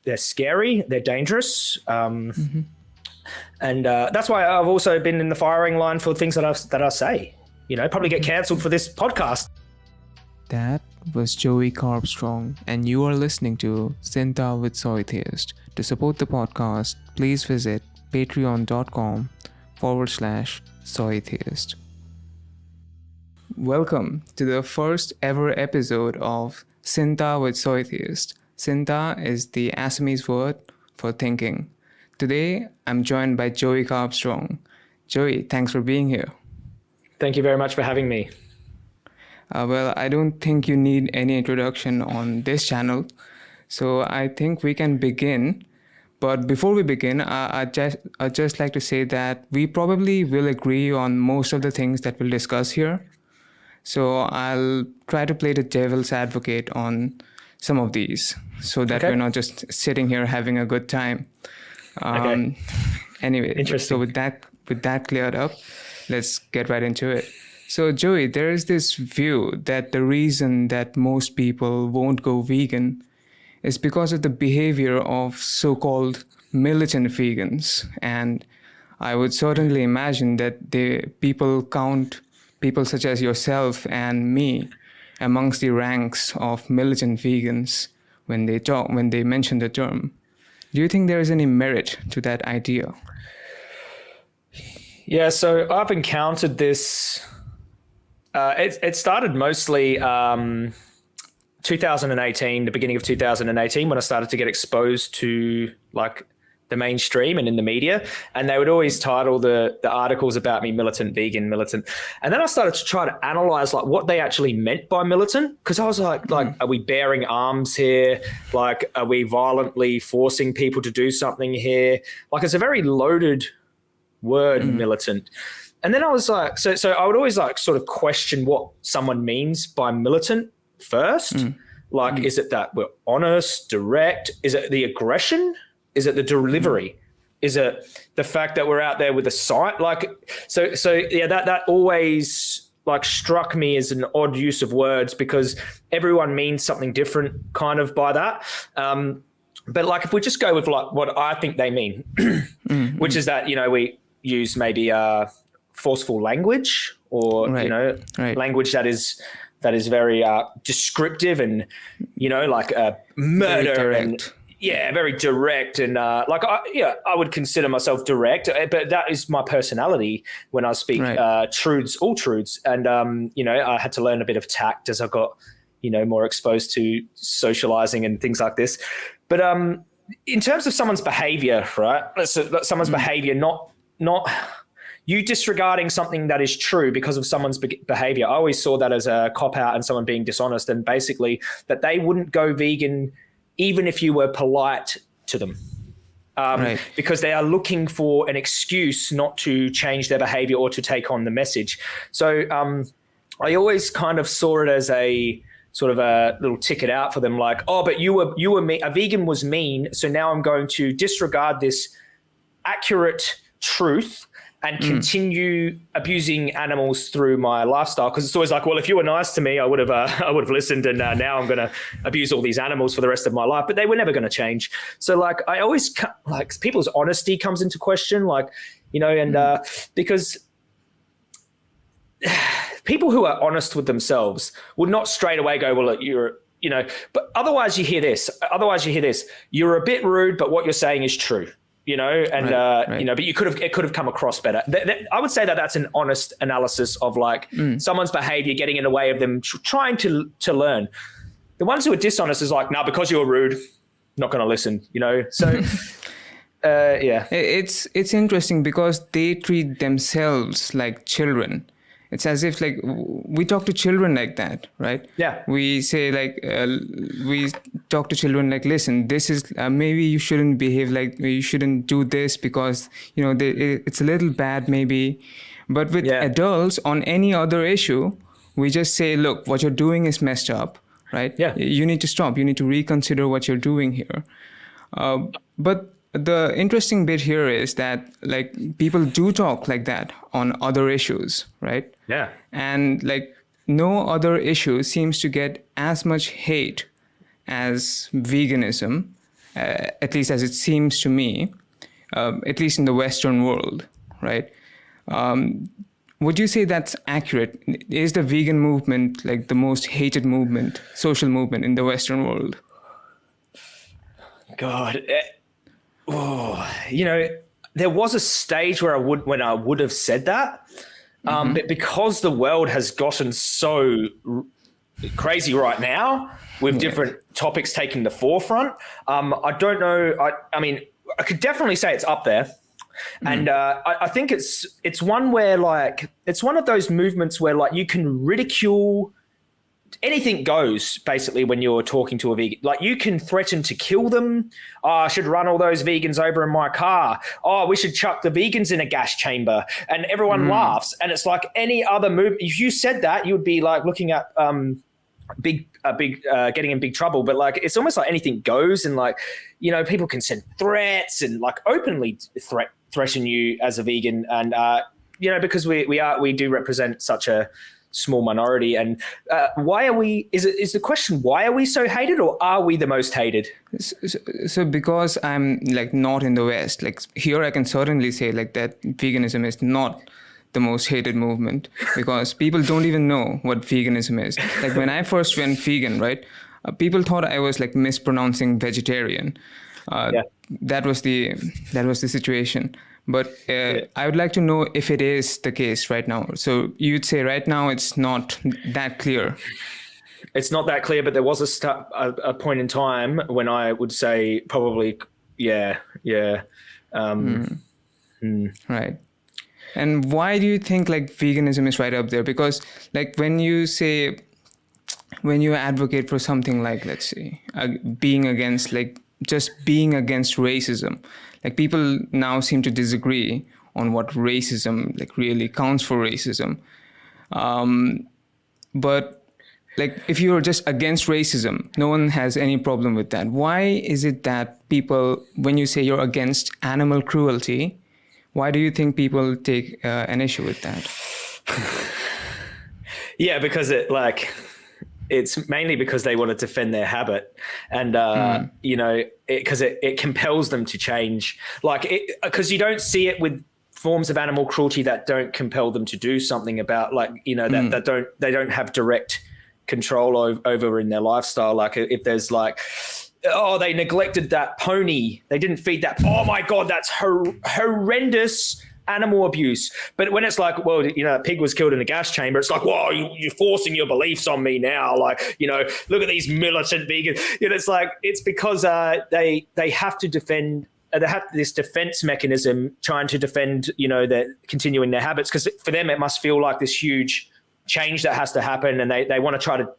they're scary, they're dangerous. And that's why I've also been in the firing line for things that I say. Probably get cancelled for this podcast. That was Joey Carbstrong, and you are listening to Sinta with Soytheist. To support the podcast, please visit patreon.com/Soytheist. Welcome to the first ever episode of Sinta with Soytheist. Sinta is the Assamese word for thinking. Today, I'm joined by Joey Carbstrong. Joey, thanks for being here. Thank you very much for having me. Well, I don't think you need any introduction on this channel, so I think we can begin. But before we begin, I'd just like to say that we probably will agree on most of the things that we'll discuss here. So I'll try to play the devil's advocate on some of these so that we're not just sitting here having a good time. Anyway, interesting. So with that cleared up, let's get right into it. So Joey, there is this view that the reason that most people won't go vegan is because of the behavior of so-called militant vegans. And I would certainly imagine that people count people such as yourself and me amongst the ranks of militant vegans when they mention the term. Do you think there is any merit to that idea? Yeah, so I've encountered this. It started mostly 2018, the beginning of 2018, when I started to get exposed to like the mainstream and in the media, and they would always title the articles about me militant, vegan, militant. And then I started to try to analyze like what they actually meant by militant, because I was like, are we bearing arms here? Like, are we violently forcing people to do something here? Like, it's a very loaded word, militant. And then I was like, so I would always like sort of question what someone means by militant first. Like, is it that we're honest, direct? Is it the aggression? Is it the delivery? Is it the fact that we're out there with a sight? Like, so yeah, that always like struck me as an odd use of words, because everyone means something different kind of by that. But like, if we just go with like what I think they mean, which is that, we use maybe forceful language or, language that is very descriptive and, like murder and very direct. And I would consider myself direct, but that is my personality when I speak truths, all truths. And, I had to learn a bit of tact as I got, more exposed to socializing and things like this. But in terms of someone's behavior, right? Someone's behavior, not you disregarding something that is true because of someone's behavior. I always saw that as a cop-out and someone being dishonest, and basically that they wouldn't go vegan even if you were polite to them. Because they are looking for an excuse not to change their behavior or to take on the message. So I always kind of saw it as a sort of a little ticket out for them, like, oh, but you were mean. A vegan was mean, so now I'm going to disregard this accurate truth and continue abusing animals through my lifestyle. Because it's always like, well, if you were nice to me, I would have listened, and now I'm going to abuse all these animals for the rest of my life. But they were never going to change. So like, I always like people's honesty comes into question, like, because people who are honest with themselves would not straight away go, well, but otherwise you hear this. You're a bit rude, but what you're saying is true. But it could have come across better. I would say that that's an honest analysis of like someone's behavior getting in the way of them trying to learn. The ones who are dishonest is like, no, because you're rude, not going to listen, So, It's interesting because they treat themselves like children. It's as if like we talk to children like that, right? Yeah. We say like, we talk to children like, listen, this is, maybe you shouldn't behave like, you shouldn't do this because, it's a little bad maybe. But with adults on any other issue, we just say, look, what you're doing is messed up, right? Yeah. You need to stop. You need to reconsider what you're doing here. But the interesting bit here is that like people do talk like that on other issues, right? Yeah. And like no other issue seems to get as much hate as veganism. at least as it seems to me, at least in the Western world, right? Would you say that's accurate? Is the vegan movement like the most hated movement, social movement in the Western world? God, there was a stage where when I would have said that, but because the world has gotten so crazy right now with different topics taking the forefront, I don't know. I mean, I could definitely say it's up there. And I think it's one where like it's one of those movements where like you can ridicule. Anything goes basically when you're talking to a vegan. Like you can threaten to kill them. Oh, I should run all those vegans over in my car. Oh, we should chuck the vegans in a gas chamber, and everyone laughs. And it's like any other move. If you said that, you would be like looking at getting in big trouble. But like it's almost like anything goes, and like people can send threats and like openly threaten you as a vegan, and because we do represent such a small minority. And why are we? Is the question why are we so hated, or are we the most hated? So because I'm like not in the West, like here I can certainly say like that veganism is not the most hated movement, because people don't even know what veganism is. Like when I first went vegan, right? People thought I was like mispronouncing vegetarian. That was the situation. But I would like to know if it is the case right now. So you'd say right now it's not that clear. It's not that clear, but there was a point in time when I would say probably, yeah. Right. And why do you think like veganism is right up there? Because like when you advocate for something like, let's say, being against racism, like people now seem to disagree on what racism like really counts for racism. But like if you're just against racism, no one has any problem with that. Why is it that people, when you say you're against animal cruelty, why do you think people take an issue with that? Yeah, because it's mainly because they want to defend their habit, and because it compels them to change. Like because you don't see it with forms of animal cruelty that don't compel them to do something about, like that they don't have direct control over in their lifestyle. Like if there's like, oh, they neglected that pony, they didn't feed that. Oh my God, that's horrendous animal abuse. But when it's like, well, a pig was killed in a gas chamber, it's like, whoa, you're forcing your beliefs on me now. Like, look at these militant vegans. It's like, it's because they have to defend. They have this defense mechanism trying to defend, their continuing their habits, because for them it must feel like this huge change that has to happen, and they want to try to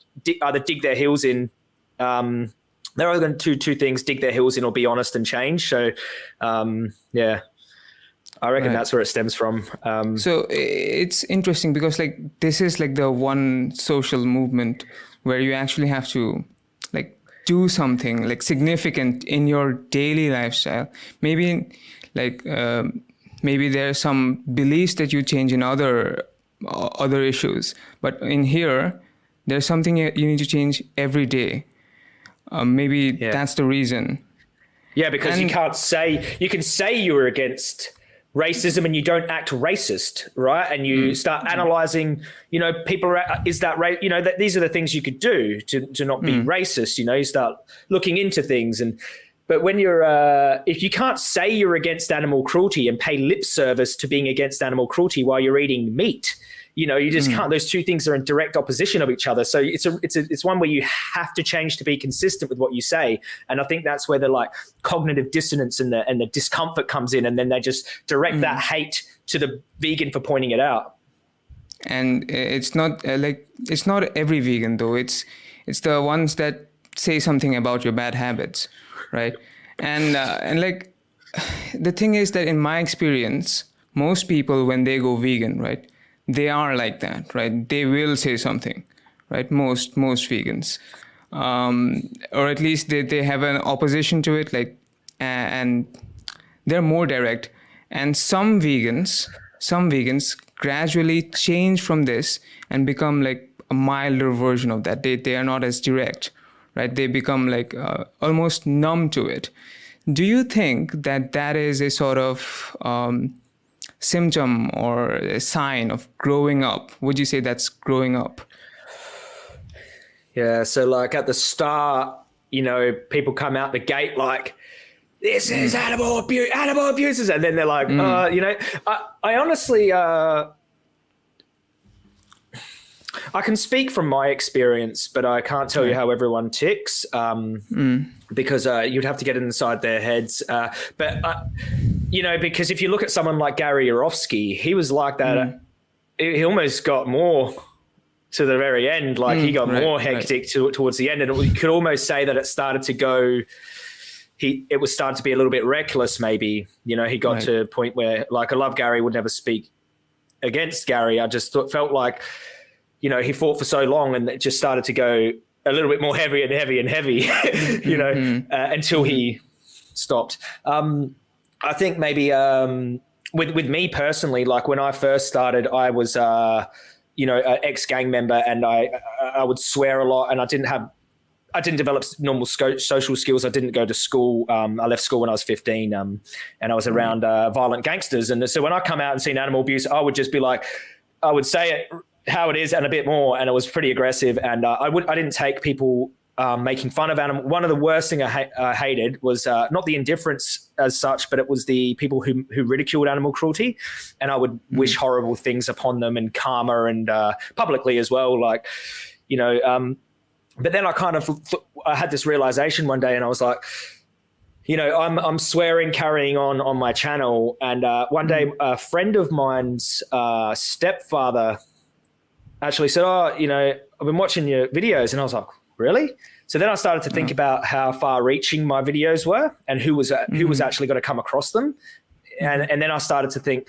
either dig their heels in. They're either going to do two things: dig their heels in, or be honest and change. So, yeah. I reckon that's where it stems from. So it's interesting because like this is like the one social movement where you actually have to like do something like significant in your daily lifestyle. Maybe like maybe there are some beliefs that you change in other issues, but in here there's something you need to change every day. Maybe that's the reason. Yeah, because you can say you were against racism and you don't act racist, right? And you start analyzing, people is that that these are the things you could do to not be racist. You start looking into things, but when you're if you can't say you're against animal cruelty and pay lip service to being against animal cruelty while you're eating meat, you just can't. Those two things are in direct opposition of each other. So it's one where you have to change to be consistent with what you say. And I think that's where the like cognitive dissonance and the discomfort comes in, and then they just direct that hate to the vegan for pointing it out. And it's not it's not every vegan though. It's the ones that say something about your bad habits, right? And like the thing is that in my experience, most people when they go vegan, right, they are like that, right? They will say something, right? Most vegans, or at least they have an opposition to it, like, and they're more direct. And some vegans gradually change from this and become like a milder version of that. They are not as direct, right? They become like almost numb to it. Do you think that that is a sort of symptom or a sign of growing up? Would you say that's growing up? Yeah. So like at the start, people come out the gate like, this is animal abuse. And then they're like, I honestly, I can speak from my experience, but I can't tell you how everyone ticks because you'd have to get inside their heads. Because if you look at someone like Gary Yourofsky, he was like that. He almost got more to the very end. Like he got more hectic towards the end. And we could almost say that it started to go, it was starting to be a little bit reckless maybe. He got to a point where, like, I love Gary, would never speak against Gary. I just felt like, he fought for so long and it just started to go a little bit more heavy and heavy and heavy, until he stopped. I think maybe with me personally, like when I first started, I was, an ex-gang member and I would swear a lot and I didn't develop normal social skills. I didn't go to school. I left school when I was 15 and I was around violent gangsters. And so when I come out and seen animal abuse, I would just be like, I would say it how it is and a bit more, and it was pretty aggressive. And I didn't take people making fun of animals. One of the worst thing I hated was not the indifference as such, but it was the people who ridiculed animal cruelty, and I would wish horrible things upon them and karma and publicly as well. Like, but then I kind of I had this realization one day, and I was like, I'm swearing, carrying on my channel, and one day a friend of mine's stepfather actually said, I've been watching your videos. And I was like, really? So then I started to think about how far reaching my videos were and who was actually going to come across them. And then I started to think,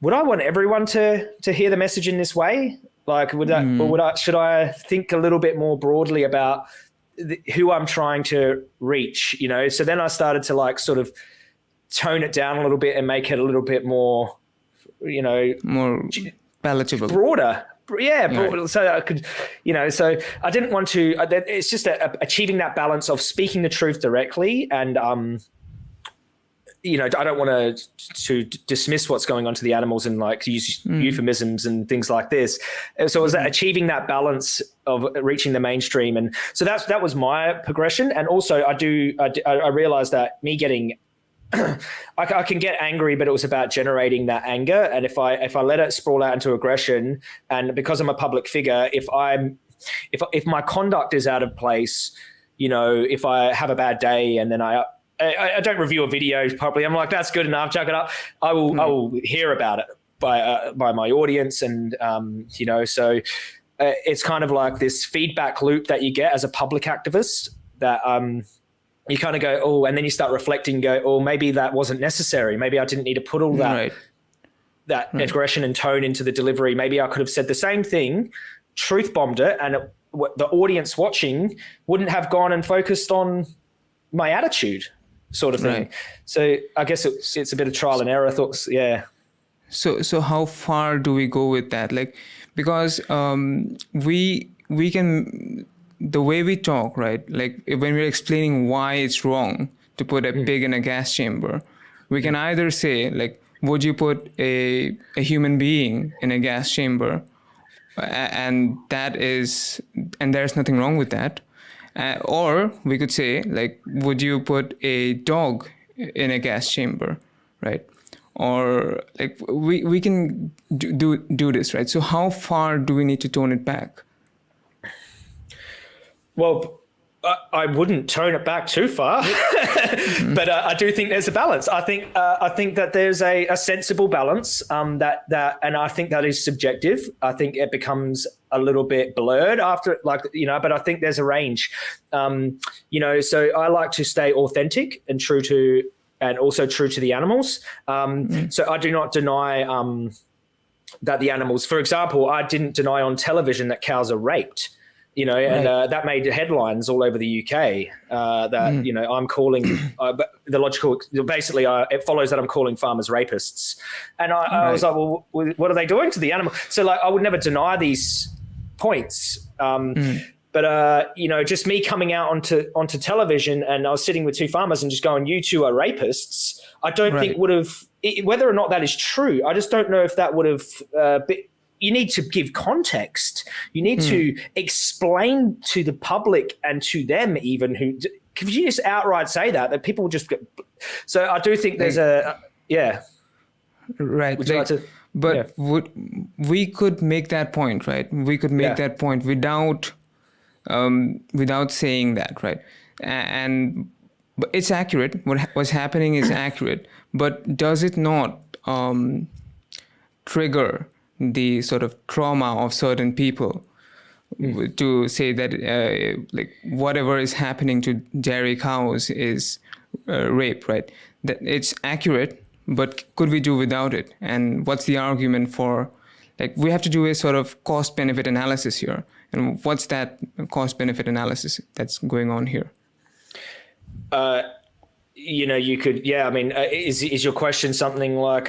would I want everyone to hear the message in this way? Like, should I think a little bit more broadly about who I'm trying to reach, So then I started to like sort of tone it down a little bit and make it a little bit more, more palatable, broader. Yeah, right. So I could, so I didn't want to. It's just achieving that balance of speaking the truth directly, and I don't want to dismiss what's going on to the animals and like use euphemisms and things like this. So it was achieving that balance of reaching the mainstream, and so that was my progression. And also, I realized that me getting. I can get angry, but it was about generating that anger. And if I let it sprawl out into aggression, and because I'm a public figure, if my conduct is out of place, if I have a bad day and then I don't review a video properly, I'm like, that's good enough, chuck it up. I will hear about it by my audience, and so it's kind of like this feedback loop that you get as a public activist that. You kind of go, oh, and then you start reflecting, go, oh, maybe that wasn't necessary. Maybe I didn't need to put all that aggression and tone into the delivery. Maybe I could have said the same thing, truth bombed it, and the audience watching wouldn't have gone and focused on my attitude, sort of thing. Right. So I guess it's a bit of trial and error. Thoughts, yeah. So how far do we go with that? Like, because we can. The way we talk, right? Like when we're explaining why it's wrong to put a pig in a gas chamber, we can either say like, would you put a human being in a gas chamber? And there's nothing wrong with that. Or we could say like, would you put a dog in a gas chamber, right? Or like we can do this, right? So how far do we need to tone it back? Well, I wouldn't tone it back too far, but I do think there's a balance. I think that there's a sensible balance that and I think that is subjective. I think it becomes a little bit blurred after, but I think there's a range. So I like to stay authentic and also true to the animals. So I do not deny that the animals, for example, I didn't deny on television that cows are raped. And that made headlines all over the UK that, I'm calling the logical, basically it follows that I'm calling farmers rapists. And I was like, well, what are they doing to the animal? So like, I would never deny these points. But just me coming out onto television, and I was sitting with two farmers and just going, "You two are rapists." I don't think would have, whether or not that is true. I just don't know if that would have. You need to give context. You need to explain to the public and to them even who. Could you just outright say that people just get? So I do think there's Right. Would you like to? But we could make that point, right? We could make that point without saying that, right? And but it's accurate. What's happening is accurate. But does it not trigger the sort of trauma of certain people to say that like whatever is happening to dairy cows is rape, right? That it's accurate, but could we do without it? And what's the argument for, like, we have to do a sort of cost benefit analysis here. And what's that cost benefit analysis that's going on here? You could, is your question something like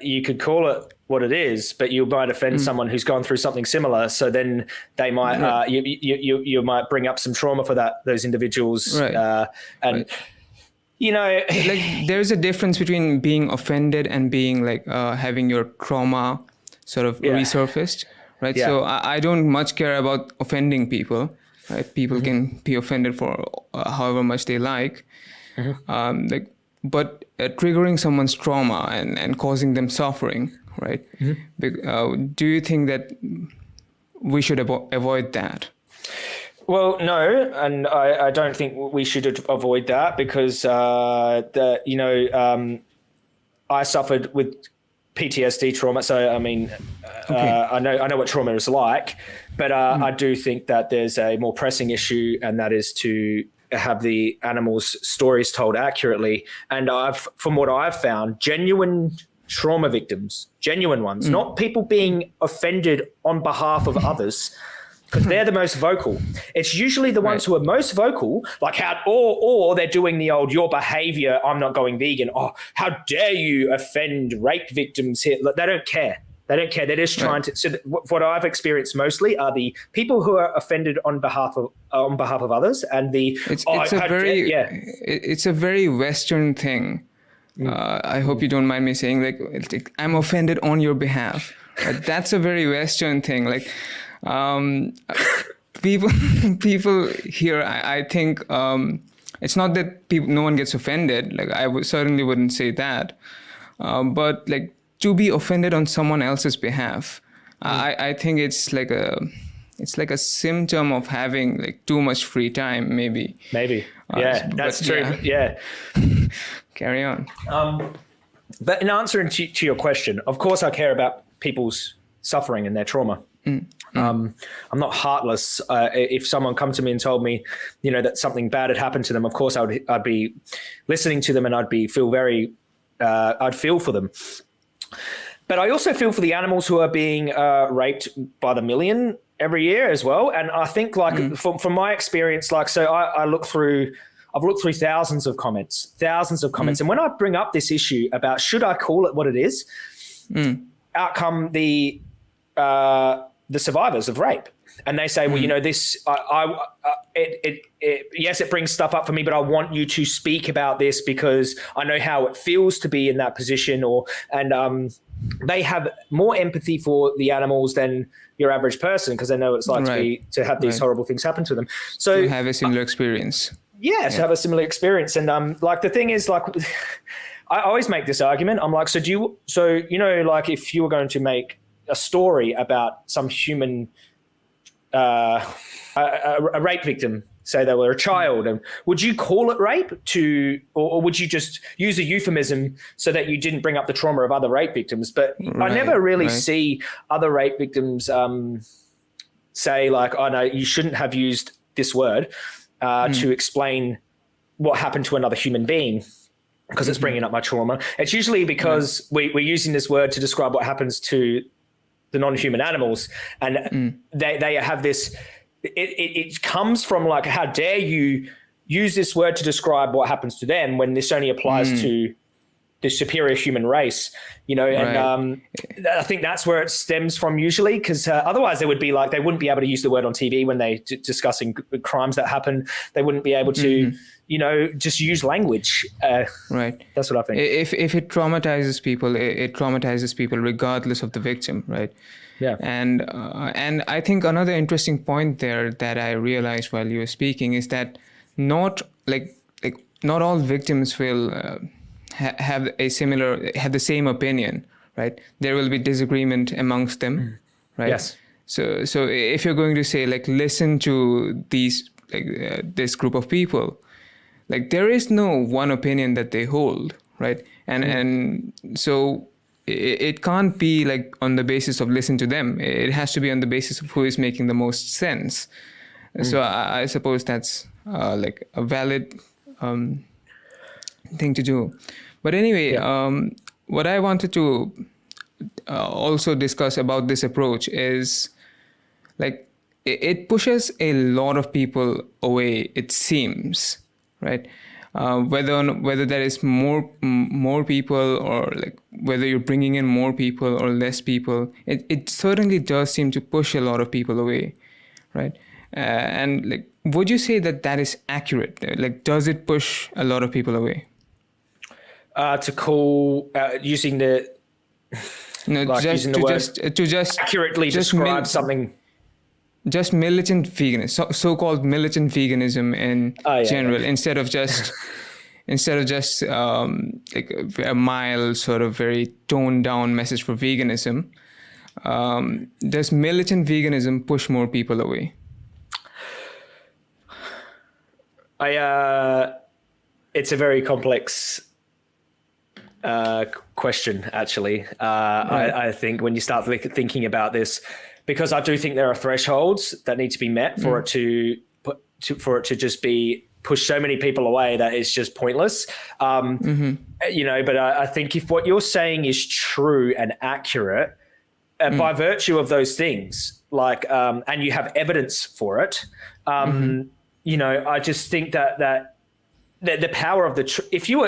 you could call it what it is, but you might offend someone who's gone through something similar. So then they might, you might bring up some trauma for those individuals. Right. Like there's a difference between being offended and being like having your trauma sort of resurfaced, right? Yeah. So I don't much care about offending people, right? People can be offended for however much they like. But triggering someone's trauma and causing them suffering, right? Do you think that we should avoid that? Well, no, and I don't think we should avoid that because I suffered with PTSD trauma. So I mean, I know what trauma is like, but I do think that there's a more pressing issue, and that is to have the animals' stories told accurately. And from what I've found, genuine trauma victims, genuine ones, not people being offended on behalf of others, because they're the most vocal. It's usually the ones who are most vocal, like or they're doing the old, your behavior, I'm not going vegan. Oh, how dare you offend rape victims here? Look, they don't care. They're just trying to. So what I've experienced mostly are the people who are offended on behalf of others, and it's a very Western thing. I hope you don't mind me saying, like I'm offended on your behalf. That's a very Western thing. Like people here, I think it's not that no one gets offended. Like I certainly wouldn't say that, but like, to be offended on someone else's behalf, I think it's like a symptom of having like too much free time, maybe. That's true. Yeah. Carry on. But in answering to your question, of course I care about people's suffering and their trauma. I'm not heartless. If someone come to me and told me, that something bad had happened to them, of course I'd be listening to them, and I'd feel for them. But I also feel for the animals who are being raped by the million every year as well. And I think, like, from my experience, like, so I've looked through thousands of comments. And when I bring up this issue about should I call it what it is, out come the survivors of rape. And they say, well, this, yes, it brings stuff up for me, but I want you to speak about this because I know how it feels to be in that position. And they have more empathy for the animals than your average person because they know what it's like to have these horrible things happen to them. So to have a similar experience. Yeah, to have a similar experience. And like the thing is, like, I always make this argument. I'm like, like if you were going to make a story about some human a rape victim, say they were a child, and would you call it rape or would you just use a euphemism so that you didn't bring up the trauma of other rape victims? But I never really see other rape victims say like, oh no, you shouldn't have used this word to explain what happened to another human being because it's bringing up my trauma. It's usually because we're using this word to describe what happens to the non-human animals, and they have this. It comes from like, how dare you use this word to describe what happens to them when this only applies to the superior human race, and I think that's where it stems from usually, because otherwise they wouldn't be able to use the word on TV when they discussing crimes that happen. They wouldn't be able to, just use language. Right. That's what I think. If it traumatizes people, it traumatizes people regardless of the victim, right? Yeah. And I think another interesting point there that I realized while you were speaking is that not all victims will have the same opinion, right? There will be disagreement amongst them, right? Yes. So if you're going to say listen to these this group of people, there is no one opinion that they hold, right? And so it can't be on the basis of listen to them. It has to be on the basis of who is making the most sense. So I suppose that's a valid thing to do. But anyway, what I wanted to also discuss about this approach is it pushes a lot of people away, it seems, right? Whether there is more people, or whether you're bringing in more people or less people, it certainly does seem to push a lot of people away, right? And would you say that is accurate? Does it push a lot of people away? To call using the just accurately describe something. Just militant veganism, so-called militant veganism in general, instead of just a mild sort of very toned down message for veganism. Does militant veganism push more people away? It's a very complex question, actually. I think when you start thinking about this, because I do think there are thresholds that need to be met for it to just be push so many people away that it's just pointless. But I think if what you're saying is true and accurate, by virtue of those things, and you have evidence for it, I just think that the power of if you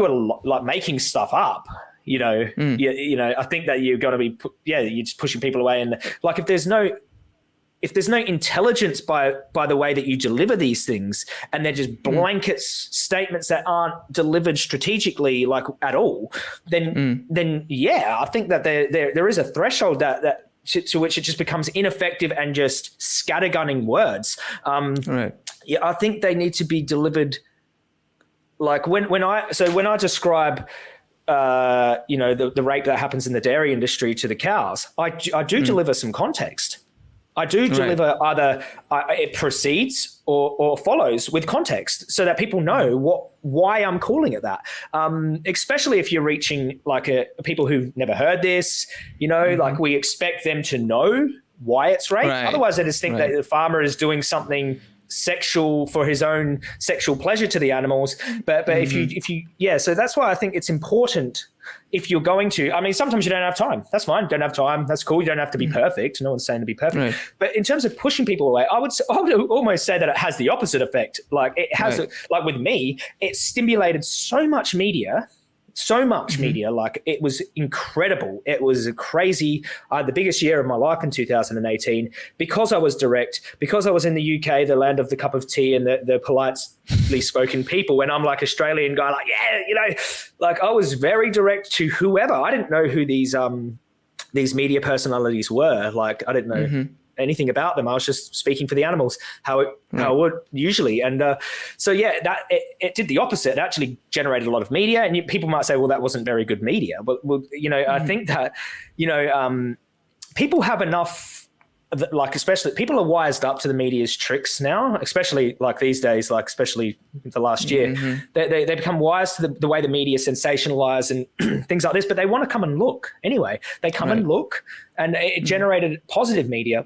were making stuff up, I think that you're going to be, you're just pushing people away. And if there's no intelligence by the way that you deliver these things, and they're just blanket statements that aren't delivered strategically, at all, then I think that there is a threshold that to which it just becomes ineffective and just scattergunning words. Right. Yeah, I think they need to be delivered. When I describe the rape that happens in the dairy industry to the cows, I do deliver some context. I do deliver either it precedes or follows with context, so that people know why I'm calling it that. Especially if you're reaching people who've never heard this, we expect them to know why it's rape. Right. Otherwise, they just think that the farmer is doing something sexual for his own sexual pleasure to the animals. But if you so that's why I think it's important. If you're going to, sometimes you don't have time. That's fine. Don't have time. That's cool. You don't have to be perfect. No one's saying to be perfect. Right. But in terms of pushing people away, I would almost say that it has the opposite effect. It has, with me, it stimulated so much media. It was incredible. It was a crazy, the biggest year of my life in 2018, because I was direct, because I was in the UK, the land of the cup of tea and the politely spoken people. When I'm Australian guy, I was very direct to whoever. I didn't know who these media personalities were. I didn't know anything about them. I was just speaking for the animals, how it would usually. And that it did the opposite. It actually generated a lot of media, and people might say, well, that wasn't very good media. But I think that, people have enough, especially people are wised up to the media's tricks now, especially these days, especially the last year. They become wise to the way the media sensationalize and things like this, but they want to come and look anyway. They come and look, and it generated positive media.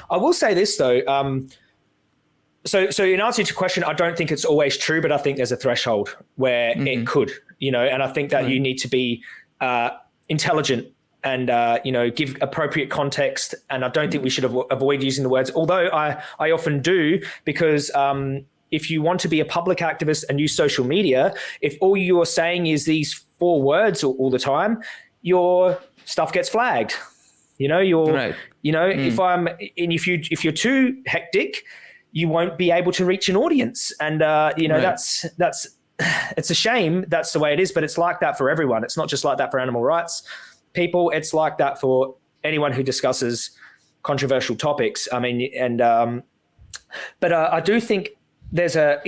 I will say this though. So in answer to your question, I don't think it's always true, but I think there's a threshold where it could, and I think that you need to be intelligent and, give appropriate context. And I don't think we should avoid using the words, although I often do, because, if you want to be a public activist and use social media, if all you're saying is these 4 words all the time, your stuff gets flagged. Right. If you're too hectic, you won't be able to reach an audience. And, right. that's it's a shame that's the way it is, but it's like that for everyone. It's not just like that for animal rights people. It's like that for anyone who discusses controversial topics. I mean, but I do think there's a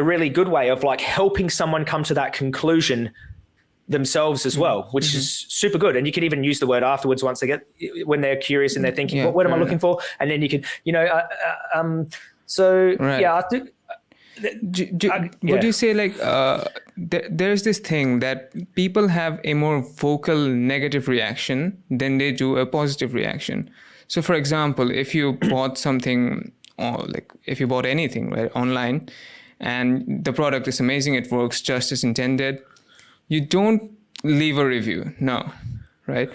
really good way of like helping someone come to that conclusion themselves as well, which is super good. And you can even use the word afterwards when they're curious and they're thinking, what am I looking for? And then you can, right. I think. Would you say like there's this thing that people have a more vocal negative reaction than they do a positive reaction? So for example, if you bought something or like if you bought anything right online and the product is amazing, it works just as intended, you don't leave a review. No, right?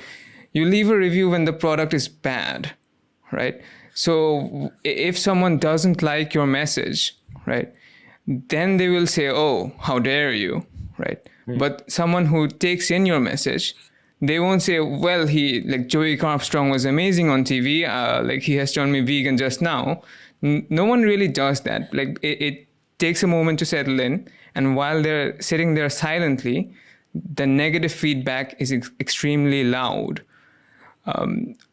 You leave a review when the product is bad, right? So if someone doesn't like your message, right, then they will say, oh, how dare you, right? But someone who takes in your message, they won't say, well, Joey Carbstrong was amazing on TV, he has turned me vegan just now. No one really does that. Like it takes a moment to settle in, and while they're sitting there silently, the negative feedback is extremely loud.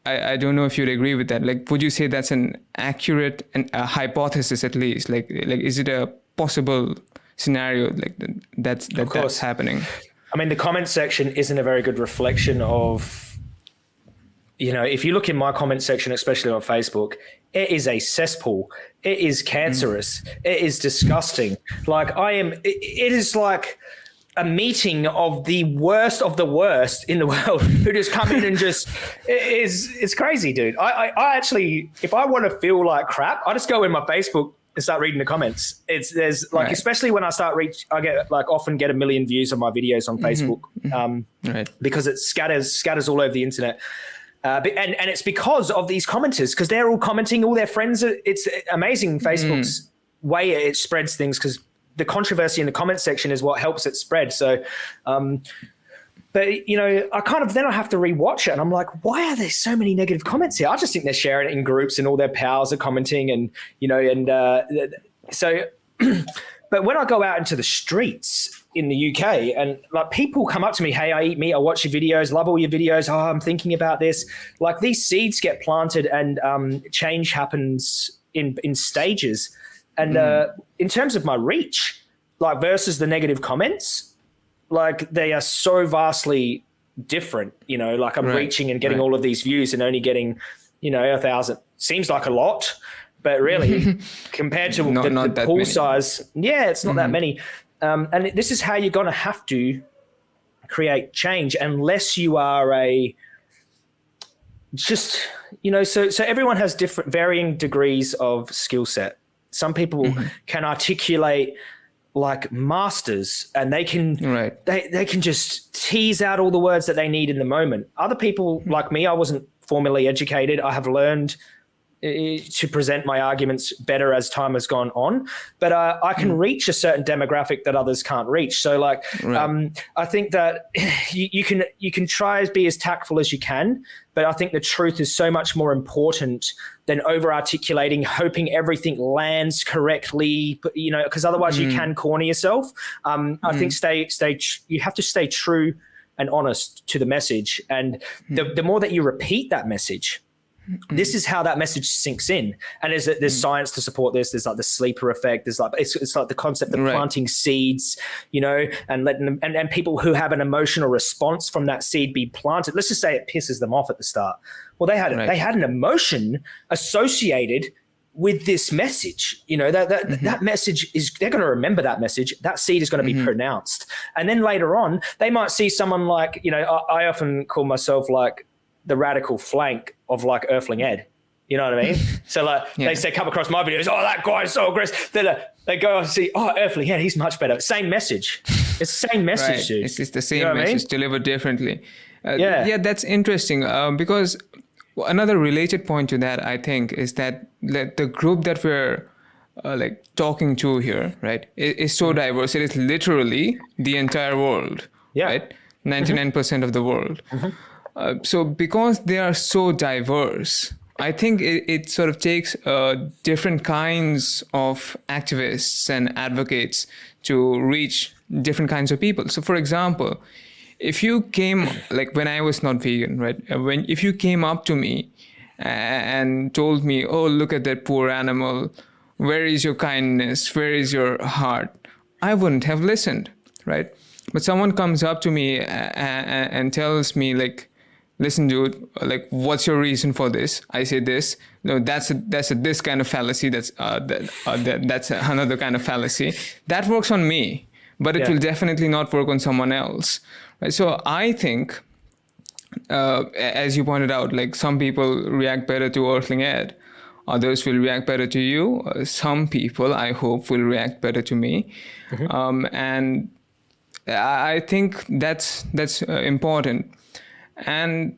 I don't know if you'd agree with that. Like, would you say that's an accurate hypothesis at least? Like, is it a possible scenario that's happening? I mean, the comment section isn't a very good reflection of, if you look in my comment section, especially on Facebook, it is a cesspool. It is cancerous. It is disgusting. It is like a meeting of the worst in the world who just come in and just, it's crazy, dude. I actually, if I want to feel like crap, I just go in my Facebook and start reading the comments. Right. Especially when I often get 1 million views on my videos on Facebook, right. because it scatters all over the internet. And it's because of these commenters, because they're all commenting, all their friends. It's amazing Facebook's way it spreads things, because the controversy in the comment section is what helps it spread. So, but then I have to rewatch it, and I'm like, why are there so many negative comments here? I just think they're sharing it in groups, and all their pals are commenting, and so. But when I go out into the streets in the UK, and like people come up to me, hey, I eat meat, I watch your videos, love all your videos. Oh, I'm thinking about this. Like these seeds get planted, and change happens in stages. And in terms of my reach, like versus the negative comments, like they are so vastly different, like I'm reaching and getting all of these views and only getting, 1,000. Seems like a lot, but really compared to the pool size, it's not that many. And this is how you're going to have to create change, unless you are so everyone has different varying degrees of skill set. Some people can articulate like masters, and they can they can just tease out all the words that they need in the moment. Other people like me, I wasn't formally educated. I have learned to present my arguments better as time has gone on, but I can reach a certain demographic that others can't reach. So I think that you can try to be as tactful as you can, but I think the truth is so much more important than over articulating, hoping everything lands correctly, because otherwise you can corner yourself. I think you have to stay true and honest to the message. And the more that you repeat that message, this is how that message sinks in. And there's science to support this. There's like the sleeper effect. There's like it's like the concept of planting seeds, and letting them and people who have an emotional response from that seed be planted. Let's just say it pisses them off at the start. Well, they had an emotion associated with this message. That message they're going to remember that message. That seed is going to be pronounced. And then later on, they might see someone like, I often call myself like the radical flank of like Earthling Ed. You know what I mean? So they say, come across my videos, oh, that guy's so aggressive. They go and see, oh, Earthling Ed, he's much better. Same message. It's the same message, dude. It's the same message delivered differently. That's interesting because another related point to that, I think, is that the group that we're like talking to here, right, is so diverse. It is literally the entire world, Yeah. right? 99% of the world. So because they are so diverse, I think it sort of takes different kinds of activists and advocates to reach different kinds of people. So for example, if you came, like when I was not vegan, right? If you came up to me and told me, oh, look at that poor animal, where is your kindness? Where is your heart? I wouldn't have listened, right? But someone comes up to me and tells me, like, listen, dude, like, what's your reason for this? I say this. No, that's this kind of fallacy. That's another kind of fallacy. That works on me, but it will definitely not work on someone else. Right? So I think, as you pointed out, like some people react better to Earthling Ed. Others will react better to you. Some people, I hope, will react better to me. And I think that's important. And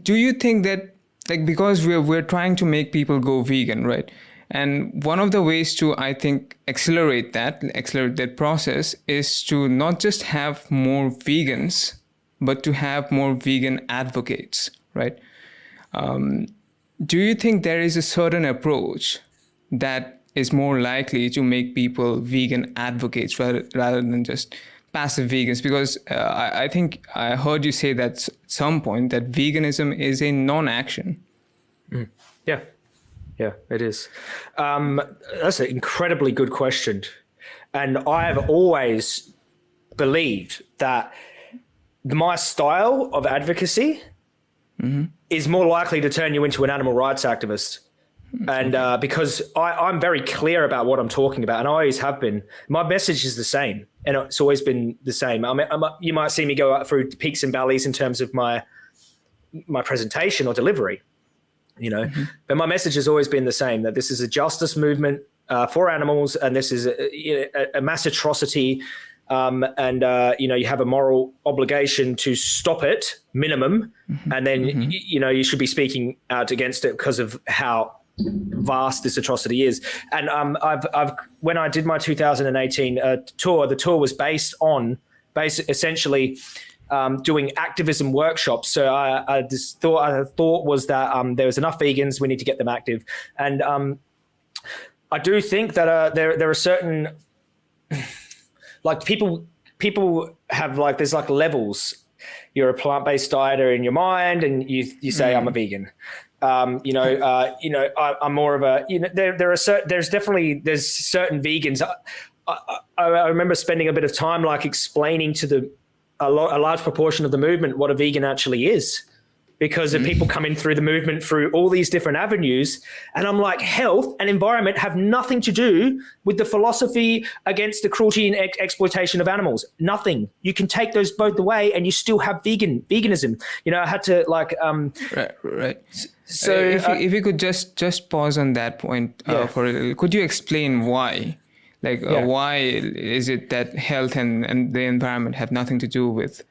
do you think that, like, because we're trying to make people go vegan, right? And one of the ways to, I think, accelerate that process is to not just have more vegans, but to have more vegan advocates, right? Do you think there is a certain approach that is more likely to make people vegan advocates rather than just passive vegans? Because I think I heard you say that at some point that veganism is a non-action. Yeah, it is. That's an incredibly good question. And I have always believed that my style of advocacy is more likely to turn you into an animal rights activist. And because I'm very clear about what I'm talking about, and I always have been. My message is the same, and it's always been the same. You might see me go up through peaks and valleys in terms of my presentation or delivery, but my message has always been the same, that this is a justice movement for animals, and this is a mass atrocity. You have a moral obligation to stop it, minimum, and then you should be speaking out against it because of how vast this atrocity is. And I've when I did my 2018 tour, the tour was based on essentially doing activism workshops. So I thought was that there was enough vegans, we need to get them active, and I do think that there are certain. Like people have like, there's like levels. You're a plant-based dieter in your mind, and you say I'm a vegan. I'm more of a, there's certain vegans. I remember spending a bit of time like explaining to a large proportion of the movement what a vegan actually is, because of people coming through the movement through all these different avenues. And I'm like, health and environment have nothing to do with the philosophy against the cruelty and exploitation of animals. Nothing. You can take those both away and you still have veganism. I had to like... Right. So if you could just pause on that point for a little, could you explain why? Why is it that health and the environment have nothing to do with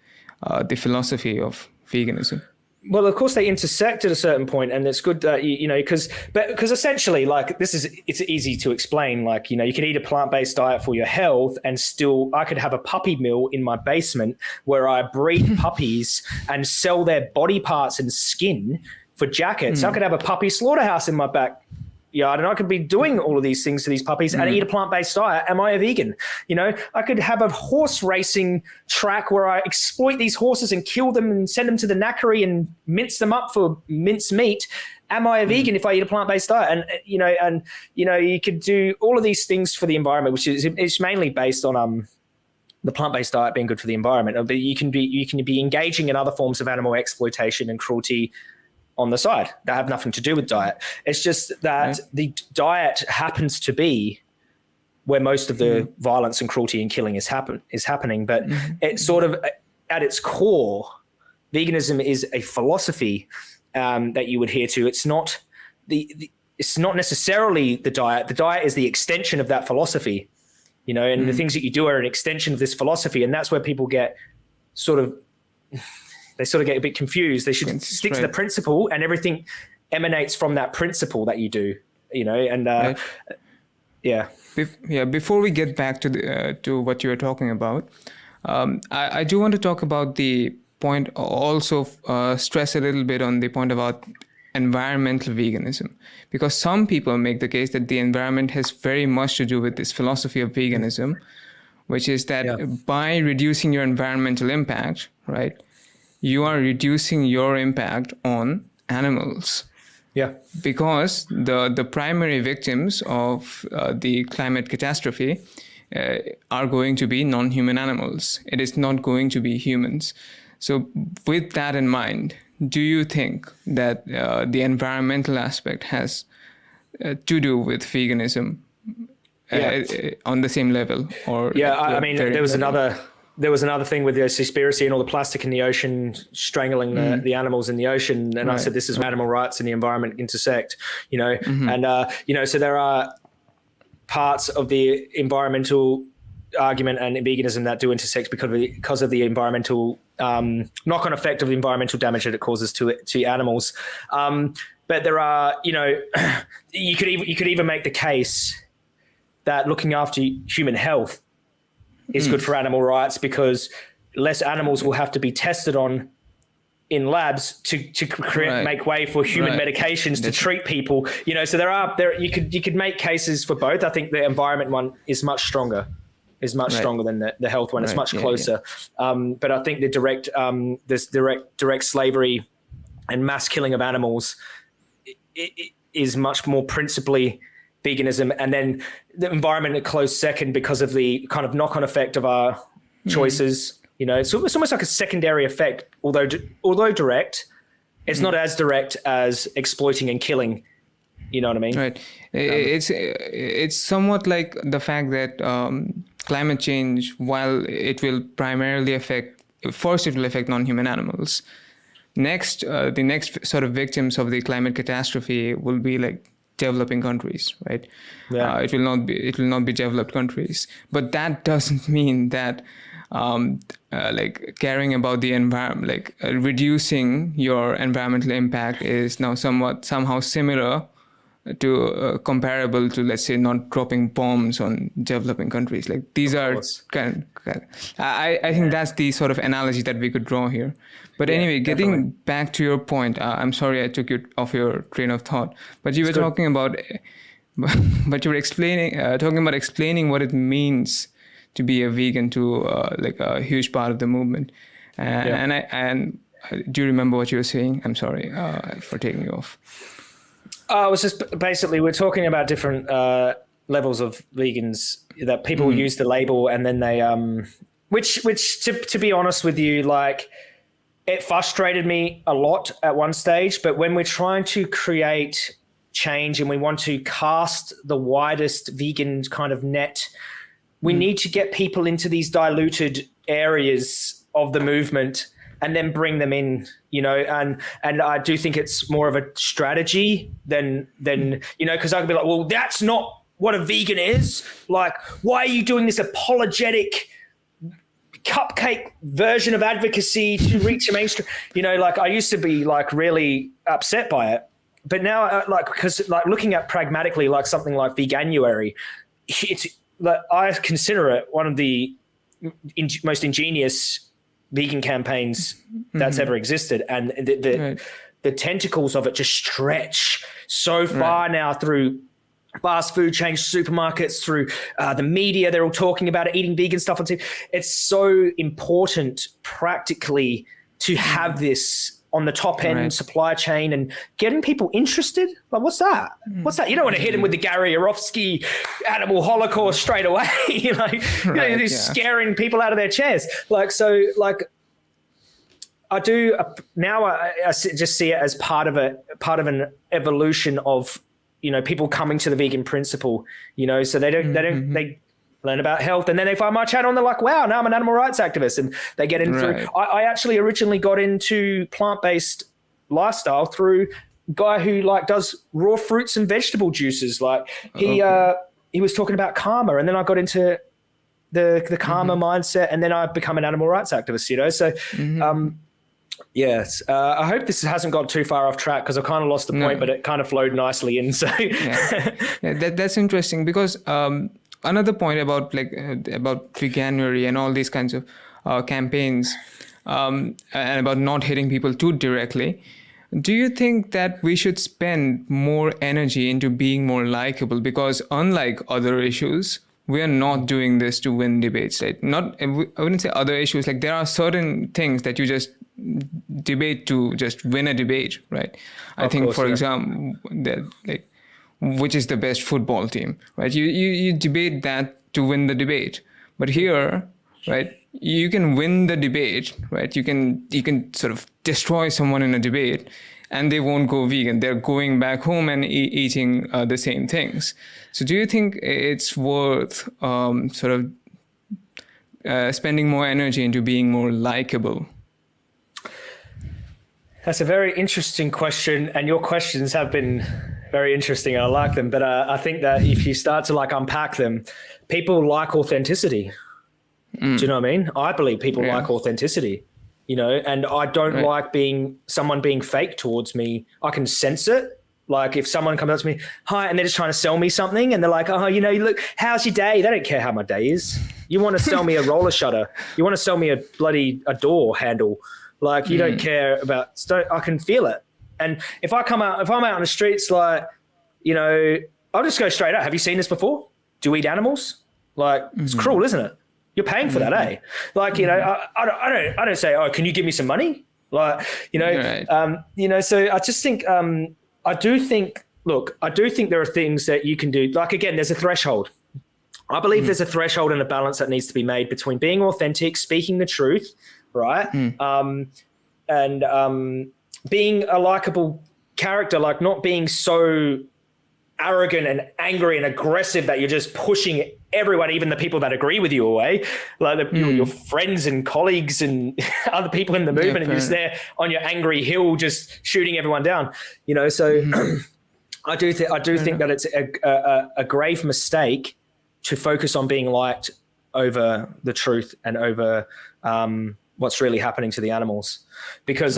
the philosophy of veganism? Well, of course, they intersect at a certain point, and it's good that because essentially, like, it's easy to explain. Like, you can eat a plant-based diet for your health, and still, I could have a puppy mill in my basement where I breed puppies and sell their body parts and skin for jackets. I could have a puppy slaughterhouse in my backyard, and I could be doing all of these things to these puppies and eat a plant-based diet. Am I a vegan? I could have a horse racing track where I exploit these horses and kill them and send them to the knackery and mince them up for mince meat. Am I a vegan if I eat a plant-based diet? And you could do all of these things for the environment, which is it's mainly based on the plant-based diet being good for the environment. But you can be engaging in other forms of animal exploitation and cruelty on the side that have nothing to do with diet. It's just that the diet happens to be where most of the violence and cruelty and killing is happening. But it's sort of at its core, veganism is a philosophy that you adhere to. It's not it's not necessarily the diet. The diet is the extension of that philosophy, and the things that you do are an extension of this philosophy. And that's where people get they sort of get a bit confused. They should stick to the principle, and everything emanates from that principle that you do, and Yeah. Before we get back to to what you were talking about, I do want to talk about the point, also stress a little bit on the point about environmental veganism, because some people make the case that the environment has very much to do with this philosophy of veganism, which is that by reducing your environmental impact, right, you are reducing your impact on animals. Yeah. Because the primary victims of the climate catastrophe are going to be non-human animals. It is not going to be humans. So with that in mind, do you think that the environmental aspect has to do with veganism on the same level? Or I mean, there was another thing with the Seaspiracy and all the plastic in the ocean strangling the animals in the ocean. And I said, this is where animal rights and the environment intersect, and, so there are parts of the environmental argument and veganism that do intersect because of the environmental knock-on effect of the environmental damage that it causes to animals. But there are, you could even make the case that looking after human health is good for animal rights, because less animals will have to be tested on in labs to make way for human medications to treat people. So you could make cases for both. I think the environment one is much stronger. Stronger than the health one. It's much closer. But I think the this direct slavery and mass killing of animals is much more principally veganism, and then the environment a close second because of the kind of knock-on effect of our choices. It's almost like a secondary effect, although direct. It's not as direct as exploiting and killing. You know what I mean? Right. It's somewhat like the fact that climate change, while it will primarily affect non-human animals. Next, the next sort of victims of the climate catastrophe will be like developing countries, right? Yeah. It will not be developed countries, but that doesn't mean that like caring about the environment, like reducing your environmental impact is now somehow similar to comparable to, let's say, not dropping bombs on developing countries. Like these are kind of, I think that's the sort of analogy that we could draw here. But anyway, getting back to your point, I'm sorry I took you off your train of thought, but you were talking about, but you were explaining what it means to be a vegan to like a huge part of the movement. And do you remember what you were saying? I'm sorry for taking you off. It was just basically, we're talking about different levels of vegans that people use the label, and then they, which to be honest with you, like, it frustrated me a lot at one stage. But when we're trying to create change and we want to cast the widest vegan kind of net, we need to get people into these diluted areas of the movement and then bring them in, and I do think it's more of a strategy than because I could be like, well, that's not what a vegan is. Like, why are you doing this apologetic cupcake version of advocacy to reach a mainstream? Like, I used to be like really upset by it, but now because looking at pragmatically, like something like Veganuary, it's like, I consider it one of the most ingenious vegan campaigns that's ever existed, and the tentacles of it just stretch so far now through fast food chains, supermarkets, through the media. They're all talking about it, eating vegan stuff on TV. It's so important practically to have this on the top end supply chain and getting people interested. Like, what's that? You don't want to hit him with the Gary Yourofsky animal Holocaust straight away. Scaring people out of their chairs. I do now. I just see it as part of an evolution of people coming to the vegan principle. So they learn about health, and then they find my channel and they're like, wow, now I'm an animal rights activist, and they get in through. I actually originally got into plant-based lifestyle through a guy who does raw fruits and vegetable juices. Like he was talking about karma, and then I got into the karma mindset, and then I've become an animal rights activist. So Yes. I hope this hasn't got too far off track because I kind of lost the point, but it kind of flowed nicely in. So Yeah, that's interesting because another point about about Veganuary and all these kinds of campaigns and about not hitting people too directly. Do you think that we should spend more energy into being more likable? Because unlike other issues, we are not doing this to win debates, right? Not, I wouldn't say other issues. Like there are certain things that you just debate to just win a debate, right? I think, for example, that like which is the best football team, right? You debate that to win the debate. But here, right, you can win the debate, right? You can sort of destroy someone in a debate and they won't go vegan. They're going back home and eating the same things. So do you think it's worth sort of spending more energy into being more likable? That's a very interesting question, and your questions have been very interesting. I like them, but I think that if you start to like unpack them, people like authenticity. Do you know what I mean? I believe people like authenticity, you know, and I don't like someone being fake towards me. I can sense it. Like if someone comes up to me, hi, and they're just trying to sell me something and they're like, oh, you know, look, how's your day? They don't care how my day is. You want to sell me a roller shutter. You want to sell me a door handle. Like you don't care about, I can feel it. And if I'm out on the streets, like, you know, I'll just go straight up. Have you seen this before? Do you eat animals? Like it's cruel, isn't it? You're paying for that, eh? Like, you know, I don't say, oh, can you give me some money? Like, you know, you know, so I just think, I do think there are things that you can do. Like, again, there's a threshold. I believe there's a threshold and a balance that needs to be made between being authentic, speaking the truth, right? And being a likable character, like not being so arrogant and angry and aggressive that you're just pushing everyone, even the people that agree with you, away, like your friends and colleagues and other people in the movement, and you're just there on your angry hill, just shooting everyone down, you know? So I do think that it's a grave mistake to focus on being liked over the truth and over what's really happening to the animals. Because,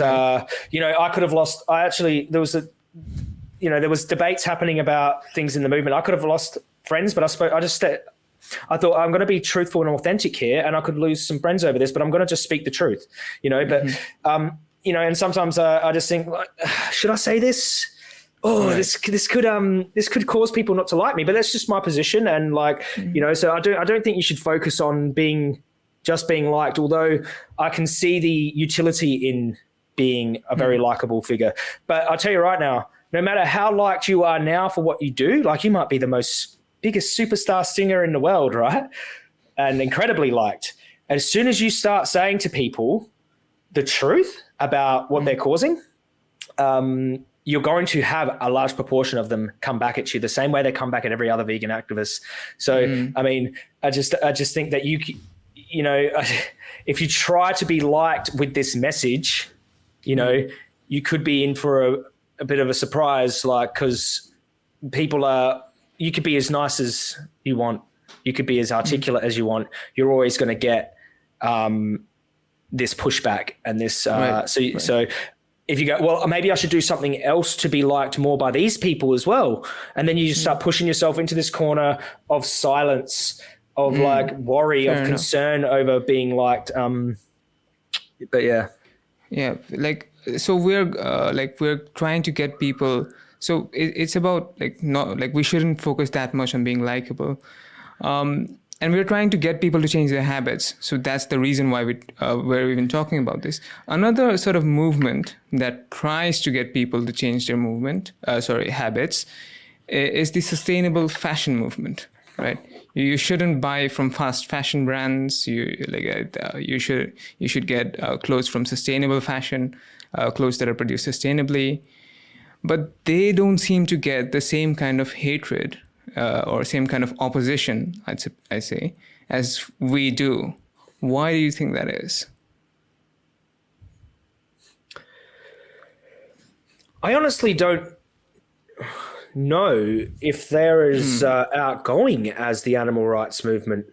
you know, I could have lost, there was debates happening about things in the movement. I could have lost friends, but I thought I'm going to be truthful and authentic here, and I could lose some friends over this, but I'm going to just speak the truth, you know. But you know, and sometimes I just think, like, should I say this? Oh, this could cause people not to like me, but that's just my position. And like, you know, so I don't think you should focus on being liked. Although I can see the utility in being a very likable figure. But I'll tell you right now, no matter how liked you are now for what you do, like you might be the biggest superstar singer in the world, right? And incredibly liked. As soon as you start saying to people the truth about what they're causing, you're going to have a large proportion of them come back at you the same way they come back at every other vegan activist. So, I mean, I just think that you know, if you try to be liked with this message, you know, you could be in for a bit of a surprise, like, because you could be as nice as you want. You could be as articulate as you want. You're always going to get this pushback and this. So if you go, well, maybe I should do something else to be liked more by these people as well. And then you just start pushing yourself into this corner of silence, of like worry, of concern over being liked. But yeah. Yeah. Like, so we're trying to get people. So it's about we shouldn't focus that much on being likable. And we're trying to get people to change their habits. So that's the reason why we're even talking about this. Another sort of movement that tries to get people to change their habits is the sustainable fashion movement, right? You shouldn't buy from fast fashion brands. You should get clothes from sustainable fashion, clothes that are produced sustainably. But they don't seem to get the same kind of hatred or same kind of opposition, I say, as we do. Why do you think that is? I honestly don't know if they're as outgoing as the animal rights movement.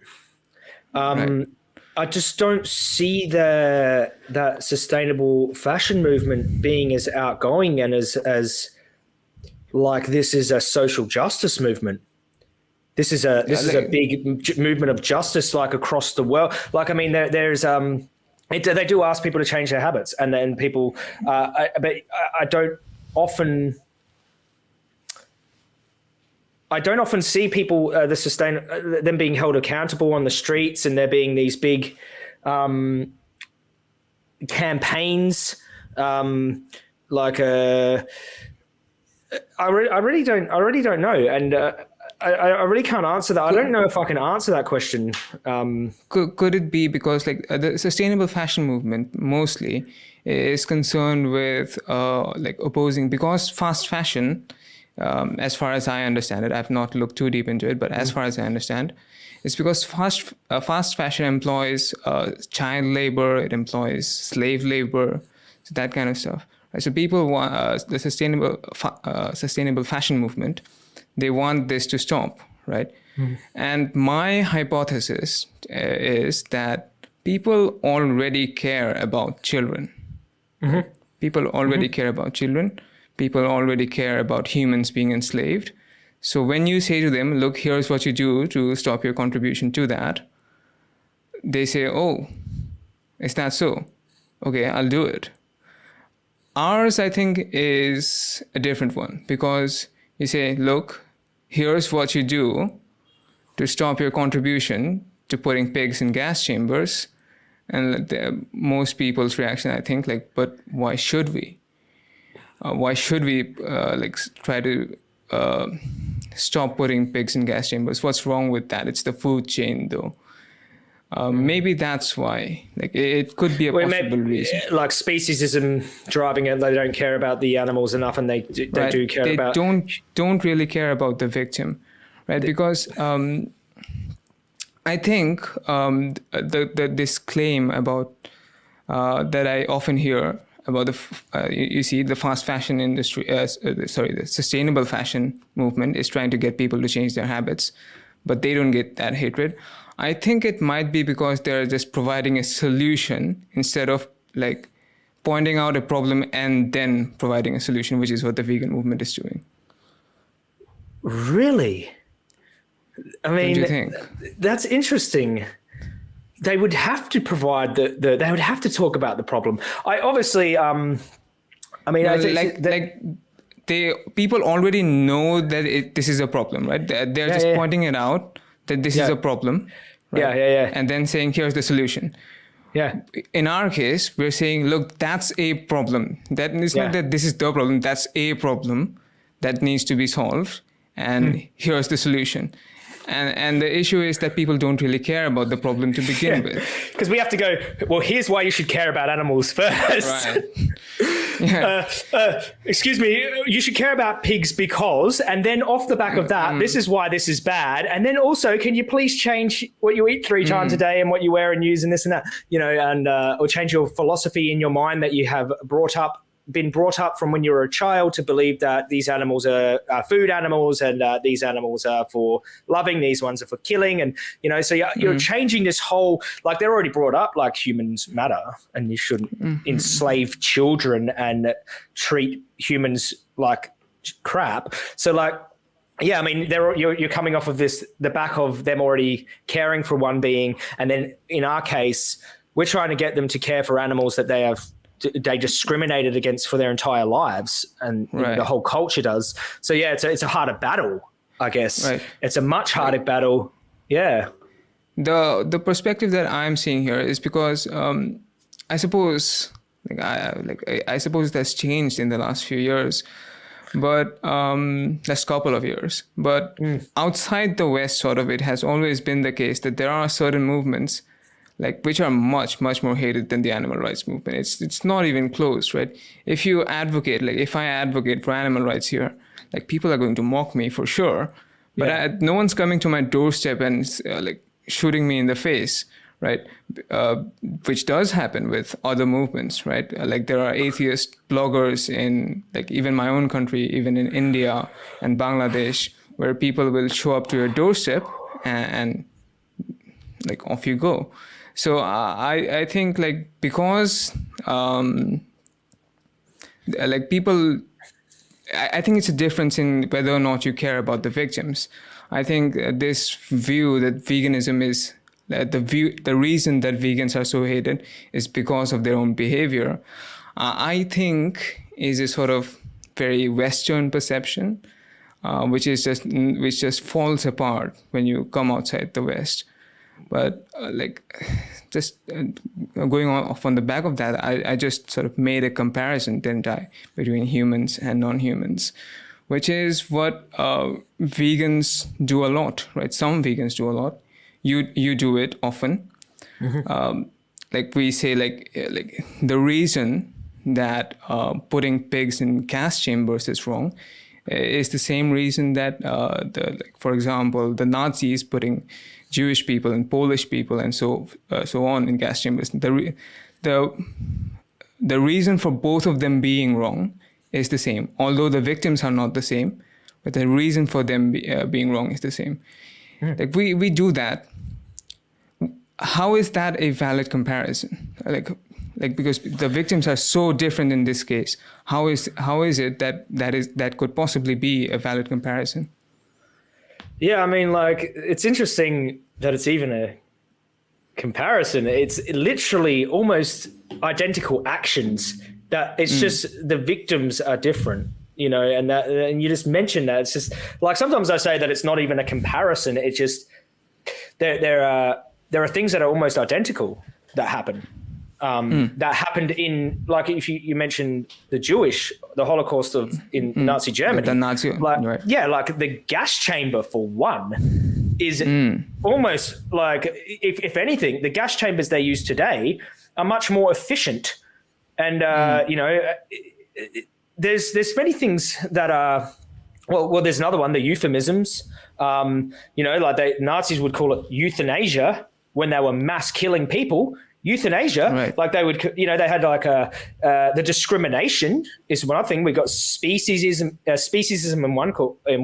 I just don't see that sustainable fashion movement being as outgoing and as like this is a social justice movement. This is a big movement of justice, like across the world. Like, I mean, there's they do ask people to change their habits, and then people, but I don't often see people them being held accountable on the streets, and there being these big campaigns, I really don't know, and I really can't answer that. I don't know if I can answer that question. Could it be because the sustainable fashion movement mostly is concerned with opposing, because fast fashion, as far as I understand it, I've not looked too deep into it, but as far as I understand, it's because fast fashion employs child labor, it employs slave labor, so that kind of stuff. Right? So people want the sustainable fashion movement. They want this to stop, right? And my hypothesis is that people already care about children. People already care about children. People already care about humans being enslaved. So when you say to them, look, here's what you do to stop your contribution to that, they say, oh, is that so? Okay, I'll do it. Ours, I think, is a different one, because you say, look, here's what you do to stop your contribution to putting pigs in gas chambers. And most people's reaction, I think, but why should we? Why should we try to stop putting pigs in gas chambers? What's wrong with that? It's the food chain, though. Maybe that's why. It could be a possible reason. Like speciesism driving it. They don't care about the animals enough, and they do care about. They don't really care about the victim, right? Because I think this claim about that I often hear about the fast fashion industry. The sustainable fashion movement is trying to get people to change their habits, but they don't get that hatred. I think it might be because they're just providing a solution instead of pointing out a problem and then providing a solution, which is what the vegan movement is doing. Really? I mean, what do you think? That's interesting. They would have to provide they would have to talk about the problem. I obviously, I think people already know that this is a problem, right? They're just pointing it out that this is a problem. Right? Yeah. And then saying, here's the solution. Yeah. In our case, we're saying, look, that's a problem. That is not that this is the problem. That's a problem that needs to be solved. And here's the solution. And the issue is that people don't really care about the problem to begin with. Because we have to go, well, here's why you should care about animals first. Right. Yeah. Excuse me, you should care about pigs because, and then off the back of that, this is why this is bad. And then also, can you please change what you eat 3 times a day and what you wear and use and this and that, and or change your philosophy in your mind that you have been brought up from when you were a child to believe that these animals are food animals and these animals are for loving, these ones are for killing. And, so you're changing this whole, they're already brought up like humans matter and you shouldn't enslave children and treat humans like crap. So yeah, I mean, you're coming off of the back of them already caring for one being. And then in our case, we're trying to get them to care for animals that they discriminated against for their entire lives, and the whole culture does. So yeah, it's a harder battle, I guess. Right. It's a much harder battle. Yeah. The perspective that I'm seeing here is because I suppose I suppose that's changed in the last few years, but last couple of years. But outside the West, sort of, it has always been the case that there are certain movements which are much, much more hated than the animal rights movement. It's not even close, right? If you advocate, if I advocate for animal rights here, people are going to mock me for sure. But no one's coming to my doorstep and shooting me in the face, right? Which does happen with other movements, right? There are atheist bloggers in even my own country, even in India and Bangladesh, where people will show up to your doorstep and off you go. So I think like because like people, I think it's a difference in whether or not you care about the victims. I think this view that veganism is the reason that vegans are so hated is because of their own behavior. I think is a sort of very Western perception, which just falls apart when you come outside the West. But going off on the back of that, I just sort of made a comparison, didn't I, between humans and non-humans, which is what vegans do a lot, right? Some vegans do a lot. You do it often. Like we say, like the reason that putting pigs in gas chambers is wrong is the same reason that, for example, the Nazis putting Jewish people and Polish people and so on in gas chambers. The reason for both of them being wrong is the same, although the victims are not the same, but the reason for them being wrong is the same. Like we do that. How is that a valid comparison? Like because the victims are so different in this case, how is it that could possibly be a valid comparison? Yeah, I mean, like, it's interesting that it's even a comparison. It's literally almost identical actions. That it's just the victims are different, you know, and you just mentioned that. It's just like sometimes I say that it's not even a comparison. It's just there are things that are almost identical that happen. That happened in, like, if you mentioned the Holocaust in Nazi Germany, the Nazi, right. Yeah, like the gas chamber for one is almost like, if anything, the gas chambers they use today are much more efficient, and you know, there's many things that are well. There's another one, the euphemisms. You know, like Nazis would call it euthanasia when they were mass killing people. Euthanasia, right. Like they would, you know, they had like the discrimination is one thing. We got speciesism in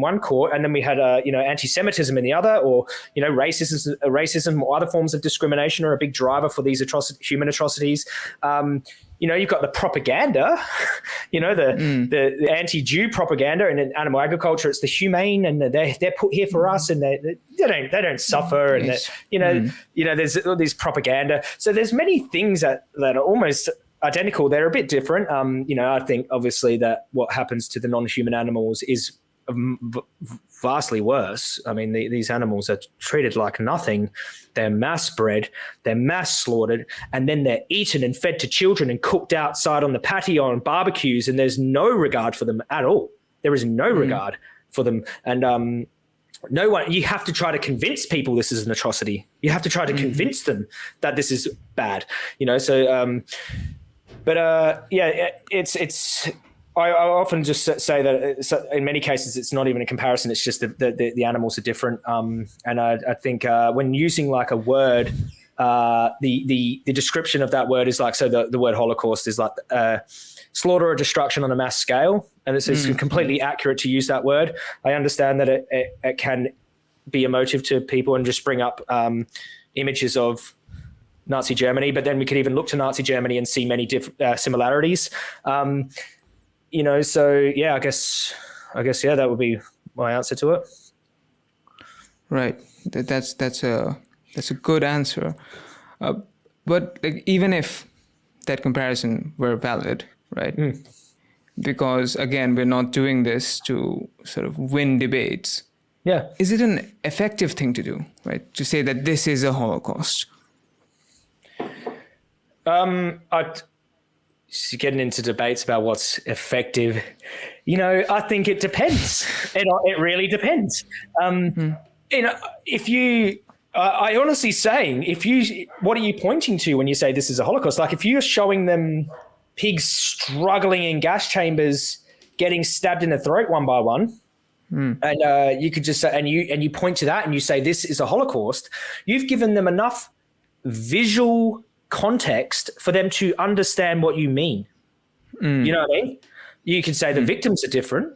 one court, and then we had you know, anti-Semitism in the other, or you know, racism or other forms of discrimination are a big driver for these human atrocities. You know, you've got the propaganda, you know, the anti-Jew propaganda, and in animal agriculture, it's the humane, and they're put here for us, and they don't suffer, and you know, there's all these propaganda. So there's many things that are almost identical. They're a bit different. You know, I think obviously that what happens to the non-human animals is vastly worse. I mean, these animals are treated like nothing. They're mass bred, they're mass slaughtered, and then they're eaten and fed to children and cooked outside on the patio on barbecues, and there's no regard for them at all. There is no regard for them. And no one, you have to try to convince people this is an atrocity. You have to try to convince them that this is bad, you know? So, yeah, it's, I often just say that in many cases it's not even a comparison. It's just the animals are different. And I think when using like a word, the description of that word is like, so the word Holocaust is like slaughter or destruction on a mass scale, and it's completely accurate to use that word. I understand that it can be emotive to people and just bring up images of Nazi Germany, but then we could even look to Nazi Germany and see many similarities. You know, so yeah, I guess yeah, that would be my answer to it. Right. That's a good answer. But like, even if that comparison were valid, right? Because again, we're not doing this to sort of win debates. Yeah. Is it an effective thing to do, right? To say that this is a Holocaust? Getting into debates about what's effective, you know, I think it depends. It really depends. You know, if you, I honestly saying, what are you pointing to when you say this is a Holocaust? Like if you're showing them pigs struggling in gas chambers, getting stabbed in the throat one by one, and you could just say, and you point to that and you say this is a Holocaust, you've given them enough visual context for them to understand what you mean. You know what I mean? You could say the victims are different,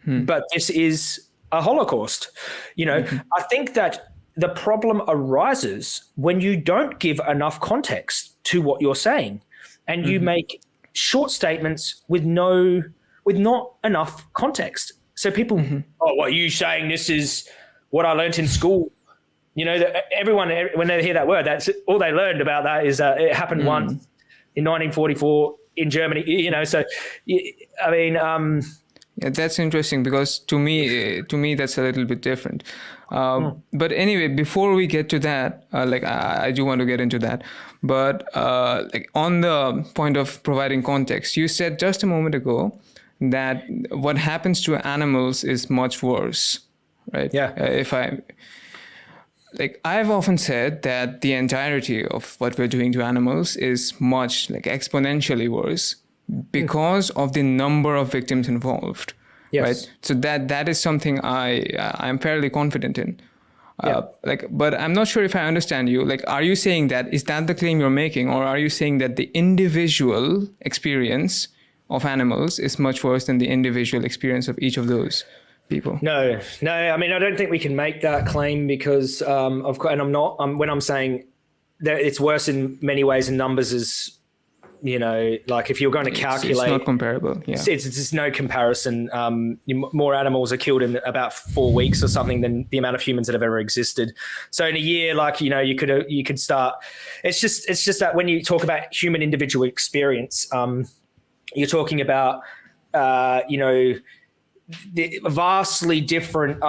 but this is a Holocaust. You know, I think that the problem arises when you don't give enough context to what you're saying, and you make short statements with not enough context. So people, oh, what are you saying? This is what I learned in school. You know, that everyone, when they hear that word, that's all they learned about that is it happened once in 1944 in Germany. You know, so I mean, yeah, that's interesting because to me that's a little bit different. But anyway, before we get to that, I do want to get into that. But like on the point of providing context, you said just a moment ago that what happens to animals is much worse, right? Yeah. I've often said that the entirety of what we're doing to animals is much exponentially worse because of the number of victims involved. Yes. Right. So that is something I'm fairly confident in. But I'm not sure if I understand you. Are you saying is that the claim you're making, or are you saying that the individual experience of animals is much worse than the individual experience of each of those people? No. I mean, I don't think we can make that claim because of course, and I'm not. When I'm saying that it's worse in many ways, in numbers is, you know, like if you're going to calculate, it's not comparable. Yeah, it's no comparison. More animals are killed in about 4 weeks or something than the amount of humans that have ever existed. So in a year, you could start. It's just that when you talk about human individual experience, you're talking about the vastly different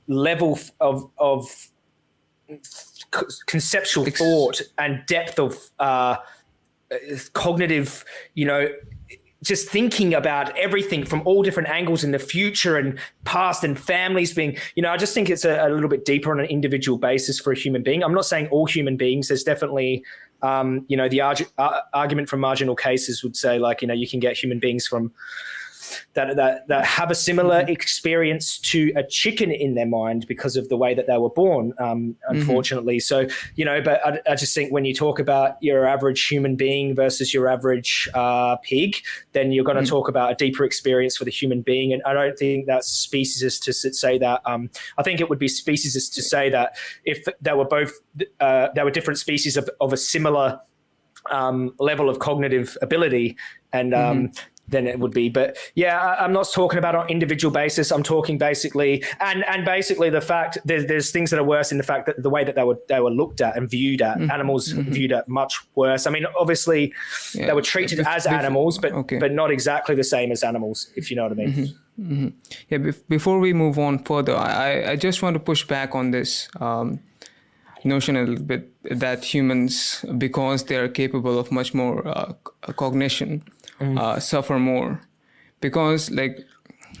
level of conceptual thought and depth of cognitive, just thinking about everything from all different angles in the future and past and families being, I just think it's a little bit deeper on an individual basis for a human being. I'm not saying all human beings. There's definitely, the argument from marginal cases would say you can get human beings from that have a similar experience to a chicken in their mind because of the way that they were born, unfortunately. So, but I just think when you talk about your average human being versus your average pig, then you're going to talk about a deeper experience for the human being. And I don't think that's speciesist to say that. I think it would be speciesist to say that if they were both, they were different species of a similar level of cognitive ability, and then it would be. But yeah, I'm not talking about on an individual basis. I'm talking basically, and basically the fact there's things that are worse in the fact that the way that they were looked at and viewed at, animals viewed at much worse. I mean, obviously they were treated as animals, but not exactly the same as animals, if you know what I mean. Yeah, before we move on further, I just want to push back on this notion a little bit that humans, because they're capable of much more cognition, suffer more, because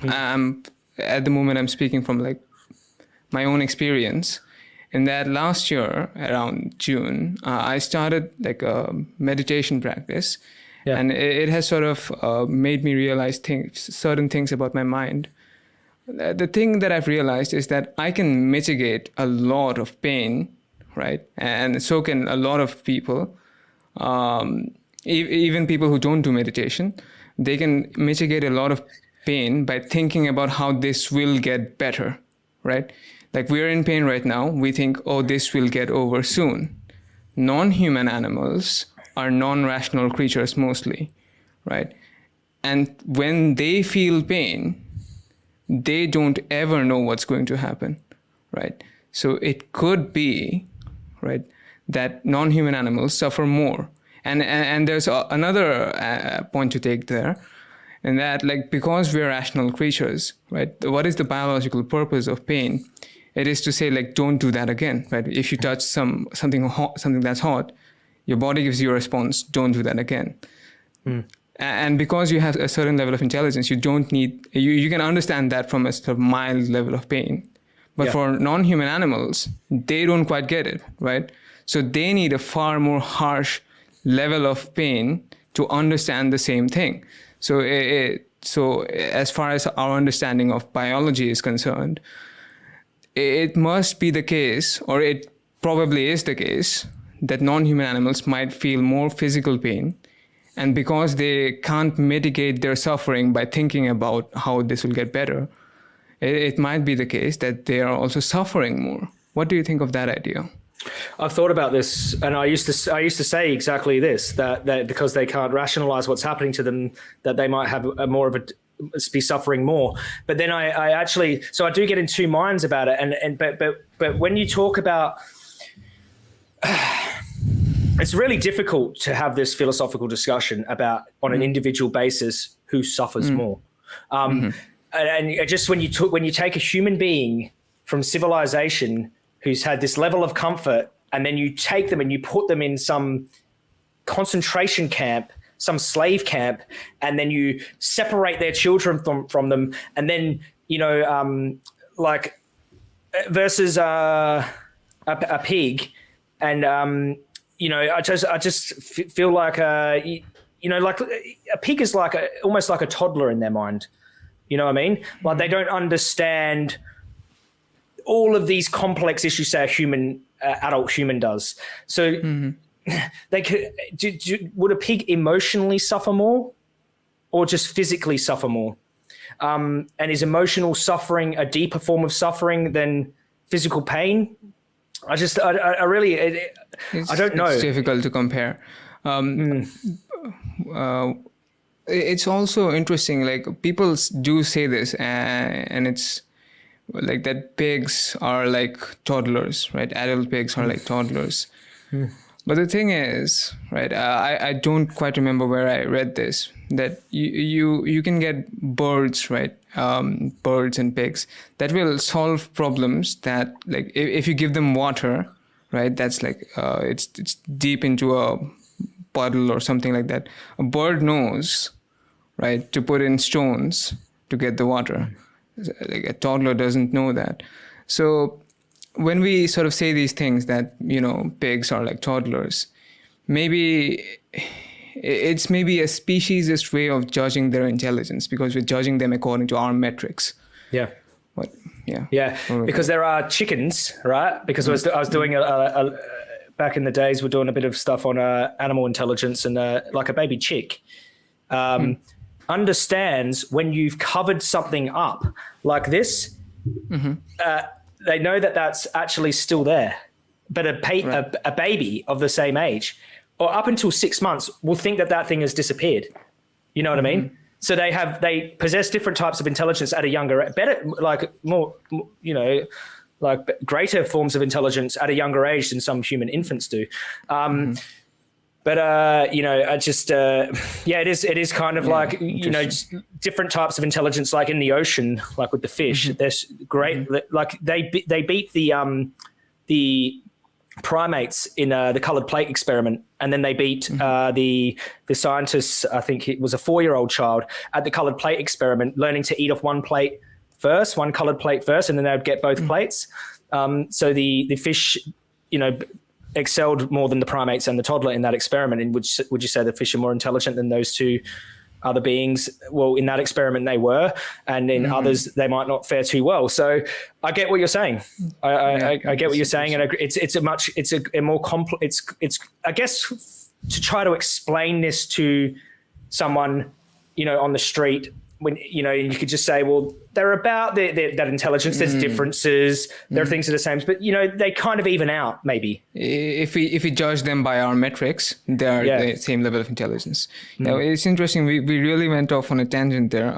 I'm at the moment I'm speaking from my own experience. In that last year around June, I started a meditation practice, and it has sort of made me realize certain things about my mind. The thing that I've realized is that I can mitigate a lot of pain, right? And so can a lot of people. Even people who don't do meditation, they can mitigate a lot of pain by thinking about how this will get better, right? We're in pain right now. We think, oh, this will get over soon. Non-human animals are non-rational creatures mostly, right? And when they feel pain, they don't ever know what's going to happen, right? So it could be, right, that non-human animals suffer more. And there's another point to take there, and that because we're rational creatures, right? What is the biological purpose of pain? It is to say don't do that again, right? If you touch something that's hot, your body gives you a response. Don't do that again. And because you have a certain level of intelligence, you don't need you can understand that from a sort of mild level of pain. But for non-human animals, they don't quite get it, right? So they need a far more harsh level of pain to understand the same thing. So as far as our understanding of biology is concerned, it must be the case, or it probably is the case, that non-human animals might feel more physical pain. And because they can't mitigate their suffering by thinking about how this will get better, it might be the case that they are also suffering more. What do you think of that idea? I've thought about this, and I used to say exactly this, that because they can't rationalize what's happening to them, that they might have be suffering more. But then I actually, so I do get in two minds about it, but when you talk about, it's really difficult to have this philosophical discussion about on an individual basis who suffers more. And just when you take a human being from civilization who's had this level of comfort, and then you take them and you put them in some concentration camp, some slave camp, and then you separate their children from them, and then, versus a pig, and I just feel like like a pig is almost like a toddler in their mind. You know what I mean? Like they don't understand all of these complex issues say adult human does. So they could. Would a pig emotionally suffer more, or just physically suffer more? And is emotional suffering a deeper form of suffering than physical pain? I really, I don't know. It's difficult to compare. It's also interesting. Like people do say this, and it's like that pigs are like toddlers, right? Adult pigs are like toddlers. But the thing is, right? I don't quite remember where I read this, that you can get birds, right? Birds and pigs that will solve problems that, like, if you give them water, right? That's like it's deep into a puddle or something like that. A bird knows, right, to put in stones to get the water. Like a toddler doesn't know that. So when we sort of say these things that, pigs are like toddlers, maybe it's maybe a speciesist way of judging their intelligence, because we're judging them according to our metrics. Yeah. What? Yeah. Yeah. Because there are chickens, right? Because I was doing back in the days, we're doing a bit of stuff on animal intelligence, and like a baby chick. Understands when you've covered something up like this, they know that that's actually still there. But a baby of the same age, or up until 6 months, will think that thing has disappeared. You know what I mean? So they possess different types of intelligence at a younger, greater forms of intelligence at a younger age than some human infants do. But it is kind of like, just different types of intelligence, like in the ocean, like with the fish. There's great, like they beat the primates in the colored plate experiment, and then they beat the scientists. I think it was a 4-year-old child at the colored plate experiment, learning to eat off one colored plate first, and then they would get both plates. So the fish, excelled more than the primates and the toddler in that experiment. And would you say the fish are more intelligent than those two other beings? Well, in that experiment they were, and in others they might not fare too well. So I get what you're saying. I get what you're saying, and it's a more complex. It's I guess to try to explain this to someone, on the street, when you could just say, well, they're about that intelligence. There's differences. There are things that are the same, but they kind of even out. Maybe if we judge them by our metrics, they are the same level of intelligence. Now it's interesting. We really went off on a tangent there.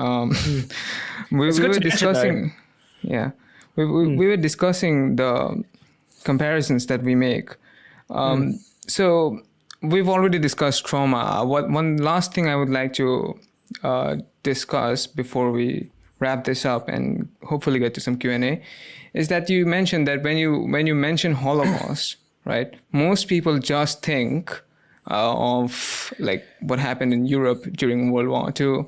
We were discussing, we were discussing the comparisons that we make. So we've already discussed trauma. One last thing I would like to discuss before we wrap this up and hopefully get to some Q&A is that you mentioned that when you mention Holocaust, right, most people just think of like what happened in Europe during World War II.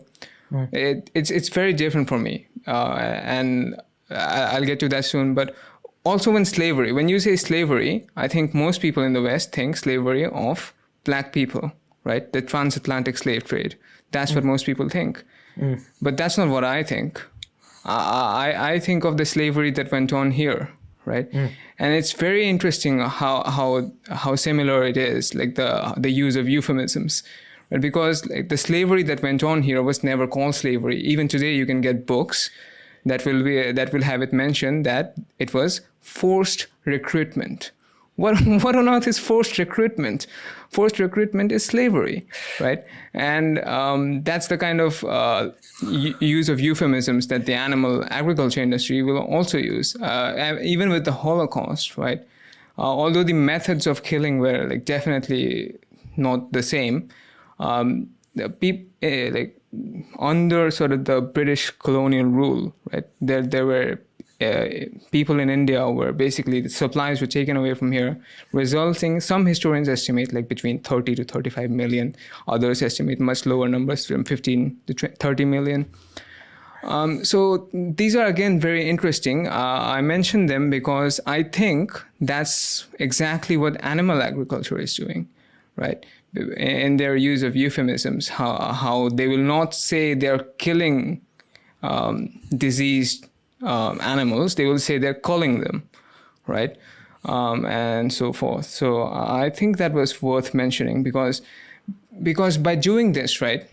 It's very different for me, and I'll get to that soon. But also when you say slavery, I think most people in the West think slavery of black people, right? The transatlantic slave trade. That's what most people think. But that's not what I think. I think of the slavery that went on here, right? And it's very interesting how similar it is, like the use of euphemisms, right? Because like the slavery that went on here was never called slavery. Even today, you can get books that will have it mentioned that it was forced recruitment. What on earth is forced recruitment? Forced recruitment is slavery, right? And that's the kind of use of euphemisms that the animal agriculture industry will also use, even with the Holocaust, right? Although the methods of killing were like definitely not the same, like under sort of the British colonial rule, right? There were people in India where basically the supplies were taken away from here, resulting, some historians estimate like between 30 to 35 million. Others estimate much lower numbers, from 15 to 30 million. So these are, again, very interesting. I mention them because I think that's exactly what animal agriculture is doing, right? In their use of euphemisms, how they will not say they're killing diseased animals, they will say they're culling them, right? And so forth. So I think that was worth mentioning because by doing this, right,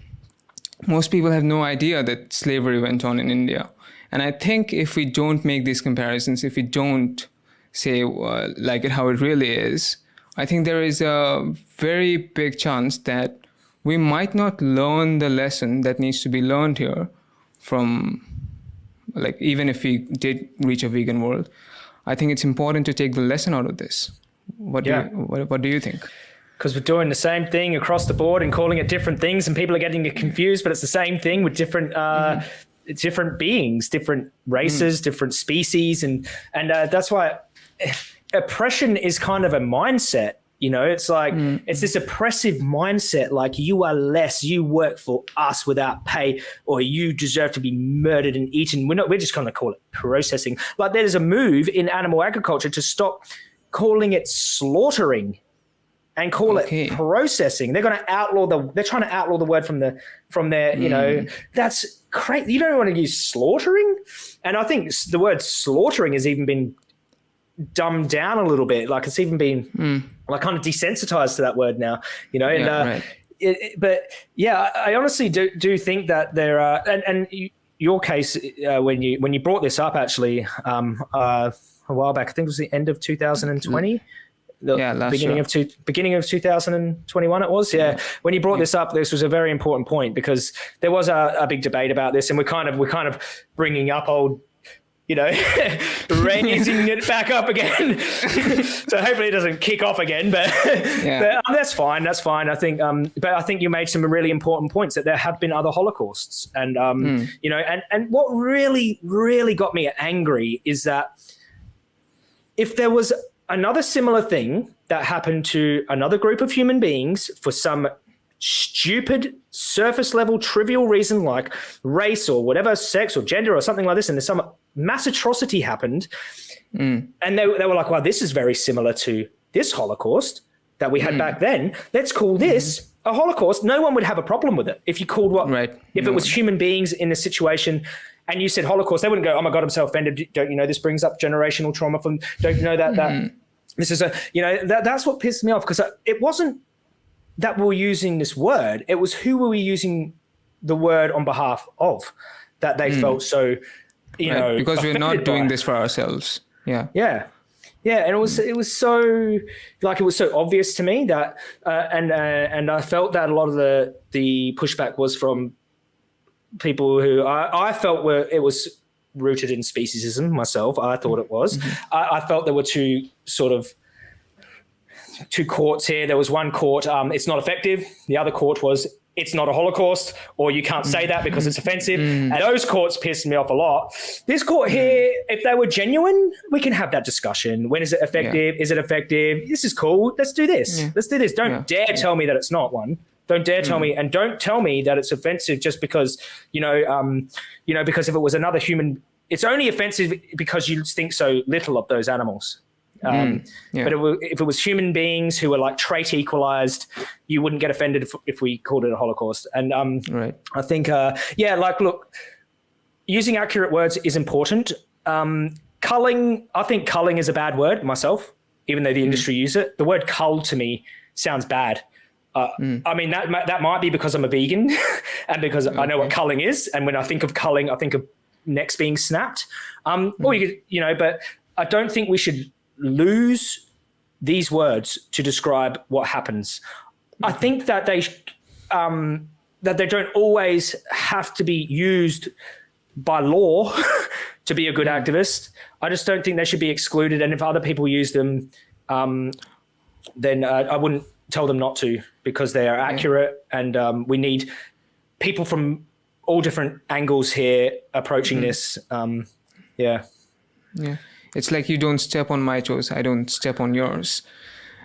most people have no idea that slavery went on in India. And I think if we don't make these comparisons, if we don't say like it how it really is, I think there is a very big chance that we might not learn the lesson that needs to be learned here from, like, even if we did reach a vegan world. I think it's important to take the lesson out of this. What do you think? Because we're doing the same thing across the board and calling it different things, and people are getting confused, but it's the same thing with different different beings, different races, different species, and that's why oppression is kind of a mindset. You know, it's like it's this oppressive mindset, like you are less, you work for us without pay, or you deserve to be murdered and eaten. We're just going to call it processing. Like there's a move in animal agriculture to stop calling it slaughtering and call it processing. They're going to they're trying to outlaw the word from their, you know, that's crazy. You don't want to use slaughtering. And I think the word slaughtering has even been dumbed down a little bit. Like it's even been like kind of desensitized to that word now, you know, and, but yeah, I honestly do think that there are, and your case, when you brought this up actually, a while back, I think it was the end of 2020. Beginning of 2021 it was. Yeah. When you brought this up, this was a very important point because there was a big debate about this, and we're kind of bringing up old, you know, raising it back up again. So hopefully it doesn't kick off again, but that's fine. That's fine. I think, but I think you made some really important points that there have been other Holocausts, and you know, and what really, really got me angry is that if there was another similar thing that happened to another group of human beings for some stupid surface level trivial reason like race or whatever, sex or gender or something like this, and there's some mass atrocity happened, and they were like, well, this is very similar to this Holocaust that we had back then. Let's call this a Holocaust. No one would have a problem with it if you called if it was human beings in this situation and you said Holocaust, they wouldn't go, oh my God, I'm so offended. Don't you know this brings up generational trauma from, don't you know that this is a, you know, that's what pissed me off, because it wasn't that we were using this word. It was who were we using the word on behalf of that they felt so, you know, because we're not doing this for ourselves. Yeah. And it was so, like, it was so obvious to me that, and I felt that a lot of the pushback was from people who I felt it was rooted in speciesism myself. I thought it was. I felt there were two courts here. There was one court, it's not effective. The other court was, it's not a Holocaust, or you can't say that because it's offensive. And those courts pissed me off a lot. This court here, if they were genuine, we can have that discussion. When is it effective? Is it effective? This is cool. Let's do this. Let's do this. Don't dare tell me that it's not one. Don't dare tell me, and don't tell me that it's offensive just because, because if it was another human, it's only offensive because you think so little of those animals. But if it was human beings who were like trait equalized, you wouldn't get offended if we called it a Holocaust. And I think, look, using accurate words is important. Culling, I think culling is a bad word myself, even though the industry use it. The word cull to me sounds bad. I mean, that might be because I'm a vegan and because I know what culling is. And when I think of culling, I think of, necks being snapped. Or you could, you know, but I don't think we should lose these words to describe what happens. I think that they don't always have to be used by law to be a good activist. I just don't think they should be excluded. And if other people use them, then I wouldn't tell them not to, because they are accurate. And we need people from all different angles here approaching this. Yeah. It's like, you don't step on my toes, I don't step on yours.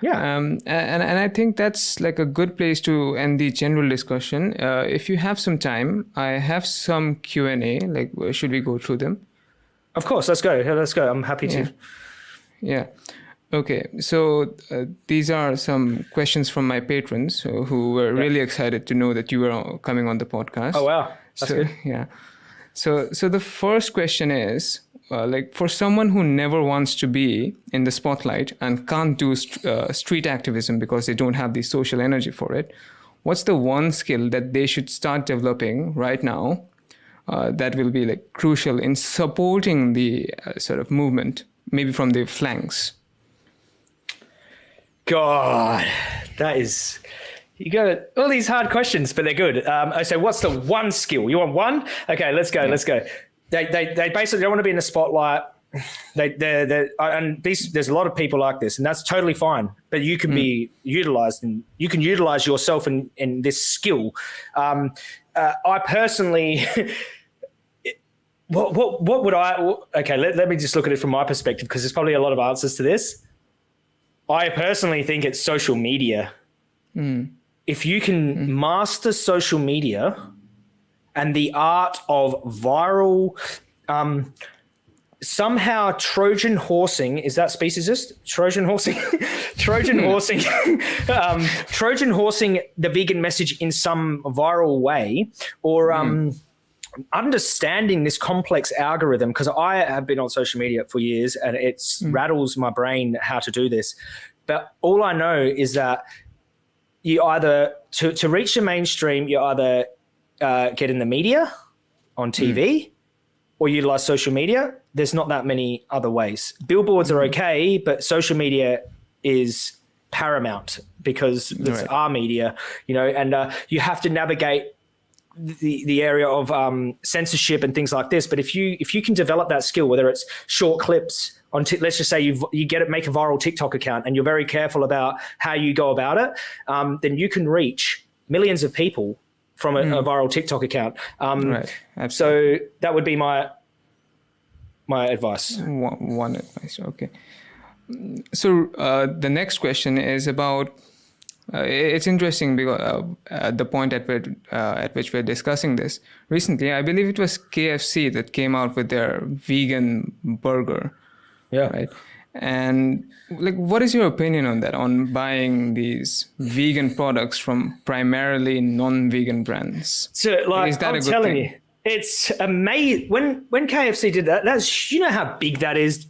Yeah. And I think that's like a good place to end the general discussion. If you have some time, I have some Q&A. Like, should we go through them? Of course. Let's go. I'm happy to. Yeah. Okay. So these are some questions from my patrons who were really excited to know that you were coming on the podcast. Oh, wow. That's good. Yeah. So the first question is, like, for someone who never wants to be in the spotlight and can't do street activism because they don't have the social energy for it, what's the one skill that they should start developing right now that will be like crucial in supporting the sort of movement, maybe from the flanks? God, that is... You got all these hard questions, but they're good. So what's the one skill? You want one? Okay, let's go. They basically don't want to be in the spotlight. There's a lot of people like this, and that's totally fine. But you can be utilized, and you can utilize yourself in this skill. I personally, what would I? Okay, let me just look at it from my perspective, because there's probably a lot of answers to this. I personally think it's social media. If you can master social media and the art of viral, somehow Trojan horsing, is that speciesist? Trojan horsing? Trojan horsing the vegan message in some viral way, or understanding this complex algorithm, because I have been on social media for years and it rattles my brain how to do this. But all I know is that you either, to reach the mainstream, you either get in the media, on TV, or utilize social media. There's not that many other ways. Billboards are okay, but social media is paramount, because it's our media, you know, and you have to navigate the area of censorship and things like this. But if you can develop that skill, whether it's short clips on, let's just say you make a viral TikTok account, and you're very careful about how you go about it, then you can reach millions of people from a viral TikTok account. So that would be my advice. One advice. Okay. So the next question is about. It's interesting because the point at which we're discussing this recently, I believe it was KFC that came out with their vegan burger. Yeah. Right. And like, what is your opinion on that? On buying these vegan products from primarily non-vegan brands? So, like, is that I'm telling you, it's amazing. When KFC did that, that's, you know how big that is.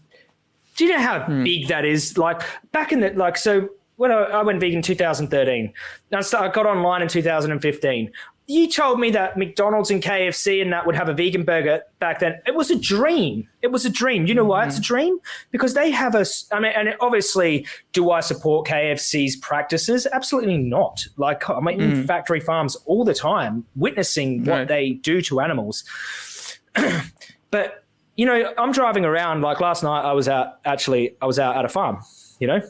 Do you know how big that is? Like, back in the so. When I went vegan in 2013, I got online in 2015. You told me that McDonald's and KFC and that would have a vegan burger back then. It was a dream. It was a dream. You know why it's a dream? Because they have and obviously, do I support KFC's practices? Absolutely not. Like, I'm in factory farms all the time, witnessing what they do to animals. But, you know, I'm driving around. Like last night, I was out at a farm, you know?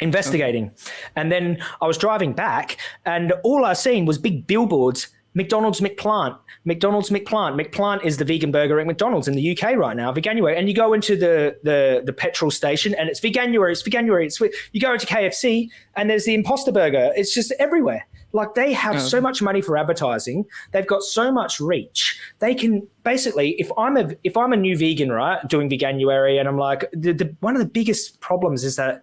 Investigating. And then I was driving back, and all I seen was big billboards, McDonald's McPlant. McPlant is the vegan burger at McDonald's in the UK right now, Veganuary. And you go into the petrol station and it's Veganuary. You go into KFC and there's the Imposter Burger. It's just everywhere. Like, they have so much money for advertising. They've got so much reach. They can basically, if I'm a new vegan, right, doing Veganuary, and I'm like, one of the biggest problems is that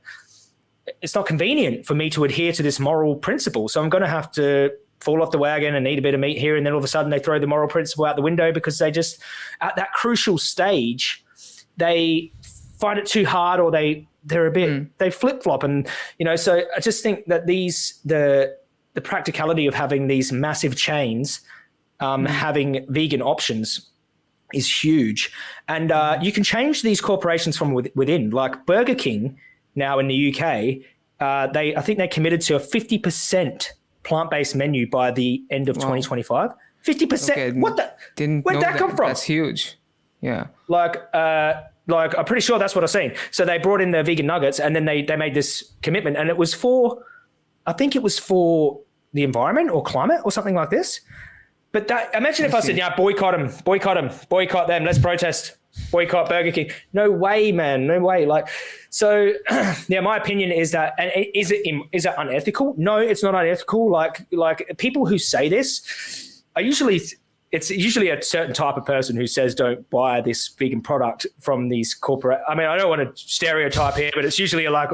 it's not convenient for me to adhere to this moral principle. So I'm going to have to fall off the wagon and eat a bit of meat here. And then all of a sudden they throw the moral principle out the window, because they just, at that crucial stage, they find it too hard, or they're a bit, they flip flop. And, you know, so I just think that the practicality of having these massive chains, having vegan options is huge. And you can change these corporations from within. Like Burger King now in the UK, I think they committed to a 50% plant-based menu by the end of 2025. 50%. Okay, What the? Where'd that come from? That's huge. Yeah. Like I'm pretty sure that's what I've seen. So they brought in the vegan nuggets, and then they made this commitment, and it was for, I think it was for the environment or climate or something like this. But imagine if I said, yeah, boycott them, let's protest, boycott Burger King. No way, man, no way. Like, so yeah, my opinion is that, and is it unethical? No, it's not unethical. Like people who say this are usually, it's usually a certain type of person who says don't buy this vegan product from these corporate. I mean, I don't want to stereotype here, but it's usually like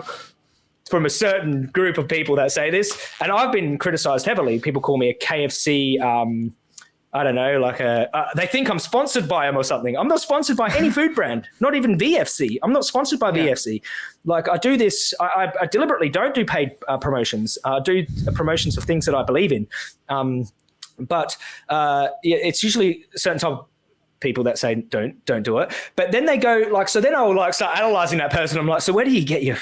from a certain group of people that say this. And I've been criticized heavily. People call me a KFC. I don't know, like they think I'm sponsored by them or something. I'm not sponsored by any food brand, not even VFC. I'm not sponsored by VFC. Like I do this, I deliberately don't do paid promotions. I do promotions of things that I believe in. But it's usually a certain type of people that say don't do it. But then they go like, so then I'll like start analyzing that person. I'm like, so where do you get your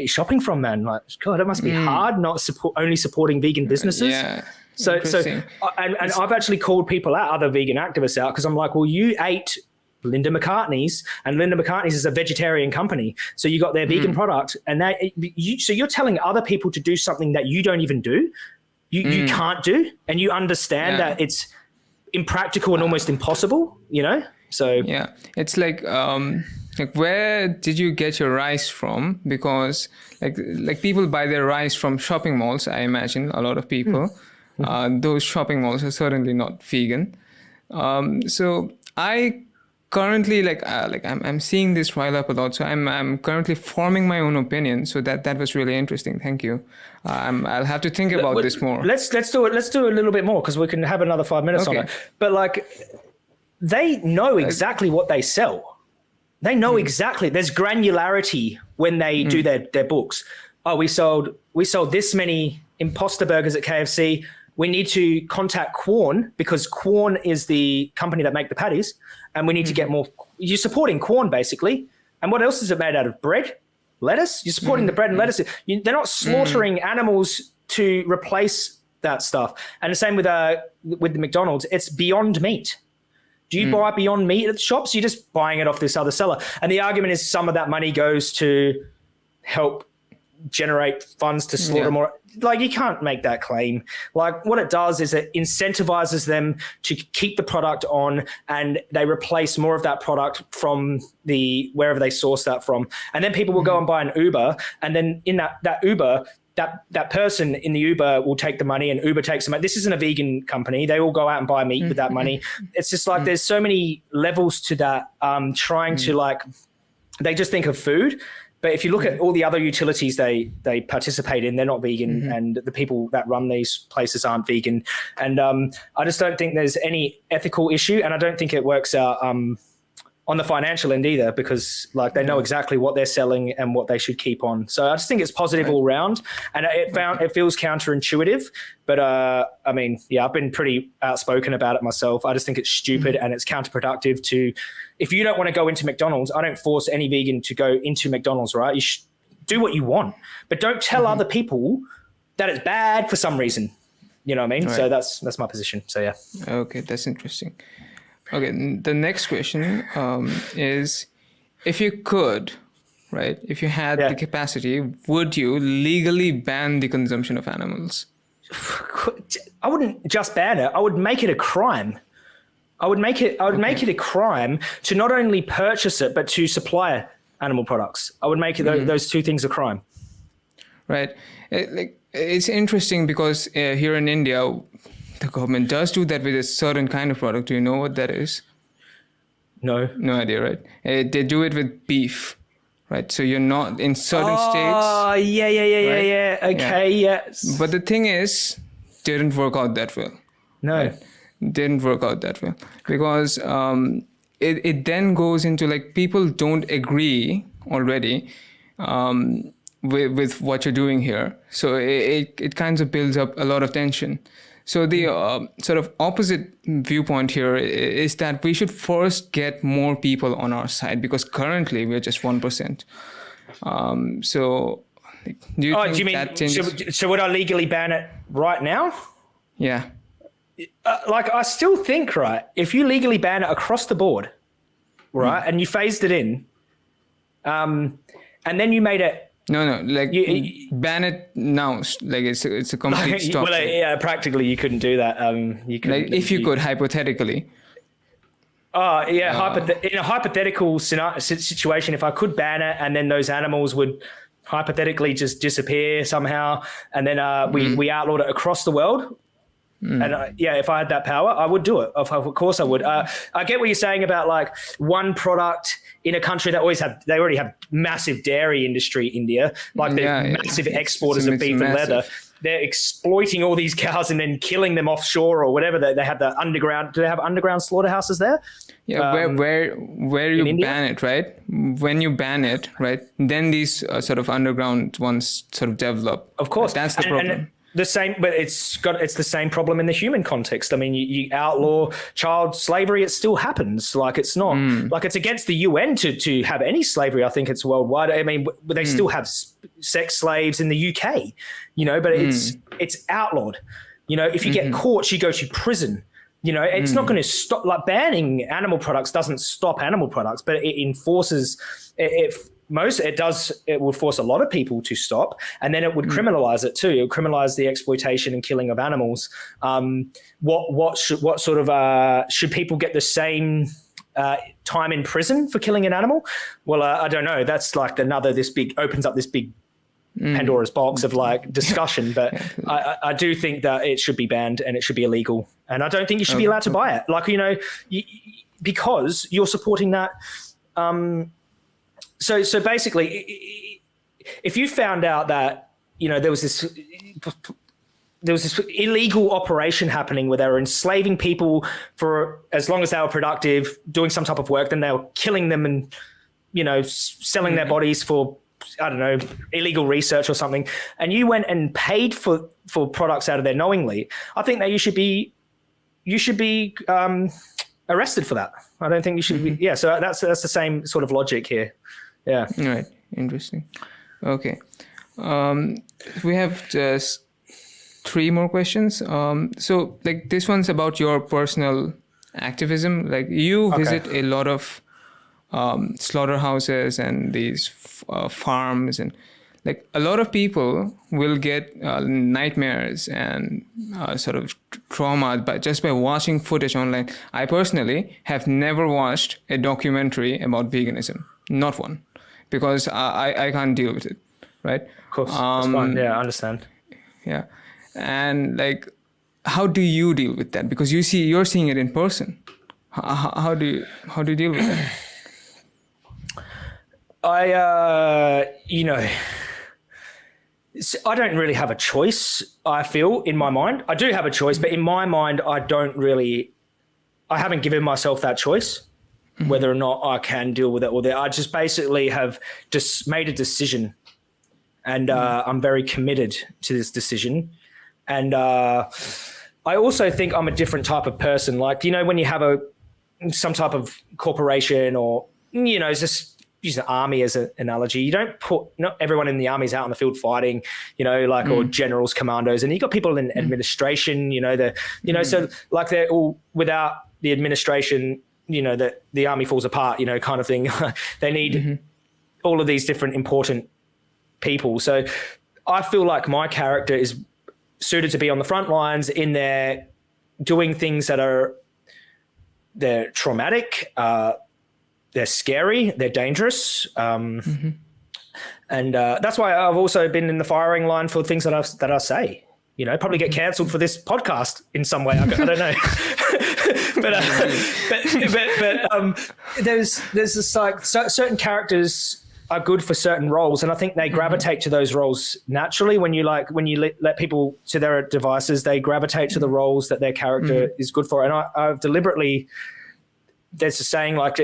shopping from, man? Like, God, it must be hard not only supporting vegan businesses. Yeah. So and I've actually called people out, other vegan activists out, because I'm like, well, you ate Linda McCartney's, and Linda McCartney's is a vegetarian company. So you got their vegan product, and so you're telling other people to do something that you don't even do, you can't do, and you understand that it's impractical and almost impossible, you know? So yeah, it's like where did you get your rice from? Because like people buy their rice from shopping malls, I imagine, a lot of people. Those shopping malls are certainly not vegan. So I currently I'm seeing this rile up a lot. So I'm currently forming my own opinion. So that was really interesting. Thank you. I'll have to think about this more. Let's do it. Let's do a little bit more, because we can have another 5 minutes on it. But like, they know exactly what they sell. They know exactly. There's granularity when they do their books. Oh, we sold this many imposter burgers at KFC. We need to contact Quorn, because Quorn is the company that make the patties, and we need to get more. You're supporting Quorn basically. And what else is it made out of? Bread? Lettuce? You're supporting the bread and lettuce. They're not slaughtering animals to replace that stuff. And the same with the McDonald's. It's Beyond Meat. Do you buy Beyond Meat at the shops? You're just buying it off this other seller. And the argument is some of that money goes to help generate funds to slaughter more. Like, you can't make that claim. Like, what it does is it incentivizes them to keep the product on, and they replace more of that product from wherever they source that from. And then people will go and buy an Uber, and then in that Uber, that person in the Uber will take the money, and Uber takes the money. This isn't a vegan company. They all go out and buy meat with that money. It's just like there's so many levels to that, trying to like, they just think of food. But if you look at all the other utilities they participate in, they're not vegan, and the people that run these places aren't vegan. And I just don't think there's any ethical issue, and I don't think it works out on the financial end either, because like they know exactly what they're selling and what they should keep on. So I just think it's positive all round, and it feels counterintuitive. But I mean, yeah, I've been pretty outspoken about it myself. I just think it's stupid and it's counterproductive to. If you don't want to go into McDonald's, I don't force any vegan to go into McDonald's, right? You should do what you want, but don't tell other people that it's bad for some reason. You know what I mean? Right. So that's my position. So yeah. Okay, that's interesting. Okay, the next question is, if you could, right, if you had the capacity, would you legally ban the consumption of animals? I wouldn't just ban it. I would make it a crime. I would make it a crime to not only purchase it, but to supply animal products. I would make it those two things a crime. Right. It's interesting because here in India, the government does do that with a certain kind of product. Do you know what that is? No. No idea, right? They do it with beef, right? So you're not in certain states. Oh, yeah. Okay, yes. But the thing is, didn't work out that well. No. Right? Didn't work out that well, because it then goes into like, people don't agree already with what you're doing here. So it kind of builds up a lot of tension. So the sort of opposite viewpoint here is that we should first get more people on our side, because currently we're just 1%. So do you think do you mean, that changes? so would I legally ban it right now? Yeah. I still think, right, if you legally ban it across the board, right, and you phased it in, and then you made it. No, like ban it now. Like it's a complete stop. Well, yeah, practically you couldn't do that. You could, like if you could hypothetically. Oh yeah, in a hypothetical situation, if I could ban it, and then those animals would hypothetically just disappear somehow, and then we outlawed it across the world. And if I had that power, I would do it. Of course I would. I get what you're saying about like one product in a country that they already have massive dairy industry, India, like they're massive exporters of beef and leather. They're exploiting all these cows and then killing them offshore or whatever. They have the underground. Do they have underground slaughterhouses there? Yeah, where you ban it, right? When you ban it, right, then these sort of underground ones sort of develop. Of course, that's the problem. And the same, but it's the same problem in the human context. I mean, you outlaw child slavery, it still happens. Like it's not like it's against the UN to have any slavery. I think it's worldwide. I mean, they still have sex slaves in the UK, but it's outlawed. If you get caught, you go to prison. It's not going to stop. Like banning animal products doesn't stop animal products, but it enforces it would force a lot of people to stop, and then it would criminalize it too. It would criminalize the exploitation and killing of animals. Should people get the same time in prison for killing an animal? Well, I don't know. That's like opens up this big Pandora's box of like discussion, but I do think that it should be banned and it should be illegal, and I don't think you should be allowed to buy it. Like because you're supporting that. So basically, if you found out that there was this illegal operation happening where they were enslaving people for as long as they were productive, doing some type of work, then they were killing them and selling their bodies for, I don't know, illegal research or something, and you went and paid for products out of there knowingly, I think that you should be arrested for that. I don't think you should be. Yeah, so that's the same sort of logic here. Yeah. Right. Interesting. Okay. We have just 3 more questions. So like this one's about your personal activism. Like you visit a lot of slaughterhouses and these farms, and like a lot of people will get nightmares and sort of trauma just by watching footage online. I personally have never watched a documentary about veganism, not one, because I can't deal with it, right? Of course, that's fine. Yeah, I understand. Yeah, and like, how do you deal with that? Because you're seeing it in person. How do you deal with that? I don't really have a choice, I feel, in my mind. I do have a choice, but in my mind, I haven't given myself that choice, whether or not I can deal with it or that. I just basically have just made a decision, and I'm very committed to this decision. And I also think I'm a different type of person. Like, when you have some type of corporation or, just use the army as an analogy. You don't not everyone in the army is out in the field fighting, or generals, commandos, and you got people in administration, so like they're all without the administration, the army falls apart, kind of thing. They need all of these different important people. So I feel like my character is suited to be on the front lines in there doing things that they're traumatic, they're scary, they're dangerous, and that's why I've also been in the firing line for things that I say. Probably get cancelled for this podcast in some way. I don't know, but there's this like certain characters are good for certain roles, and I think they gravitate to those roles naturally. When you let people to their devices, they gravitate to the roles that their character is good for. And I've deliberately, there's a saying like,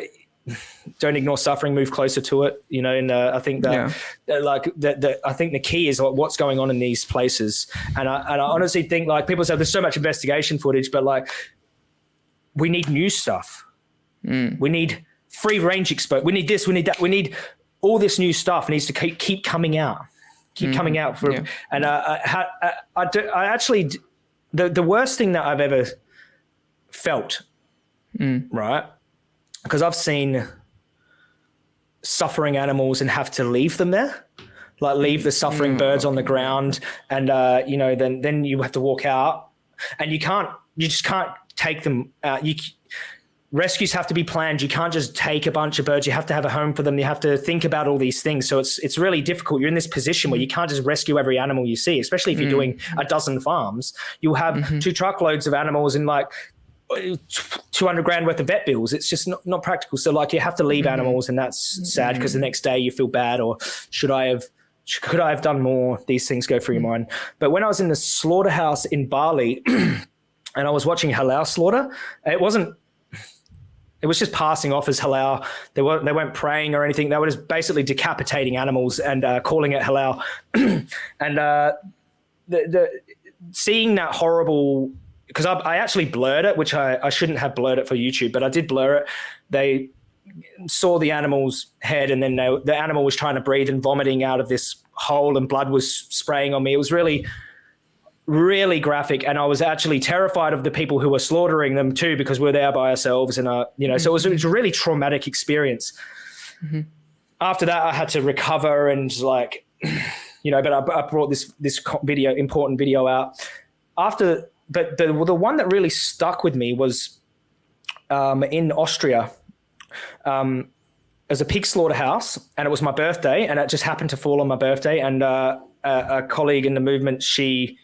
don't ignore suffering, move closer to it. You know, and I think that I think the key is what's going on in these places. And I honestly think, like, people say there's so much investigation footage, but like, we need new stuff. We need free range exposure. We need this. We need that. We need all this new stuff needs to keep coming out. Coming out for, and I actually, the worst thing that I've ever felt, right? Because I've seen suffering animals and have to leave them there, like leave the suffering birds on the ground, and you know, then you have to walk out, and you just can't take them out. Rescues have to be planned. You can't just take a bunch of birds. You have to have a home for them. You have to think about all these things. So it's really difficult. You're in this position where you can't just rescue every animal you see, especially if you're doing a dozen farms. You'll have 2 truckloads of animals and like $200,000 worth of vet bills. It's just not practical. So like, you have to leave animals, and that's sad because the next day you feel bad, or could I have done more? These things go through your mind. But when I was in the slaughterhouse in Bali and I was watching halal slaughter, it was just passing off as halal. They weren't praying or anything. They were just basically decapitating animals and calling it halal. And the seeing that horrible, because I actually blurred it, which I shouldn't have blurred it for YouTube, but I did blur it. They saw the animal's head, and then the animal was trying to breathe and vomiting out of this hole, and blood was spraying on me. It was really, really graphic, and I was actually terrified of the people who were slaughtering them too, because we're there by ourselves, and you know, so it was a really traumatic experience. After that, I had to recover and like, you know, but I brought this important video out after. But the one that really stuck with me was in Austria. As a pig slaughterhouse, and it was my birthday, and it just happened to fall on my birthday, and a colleague in the movement, she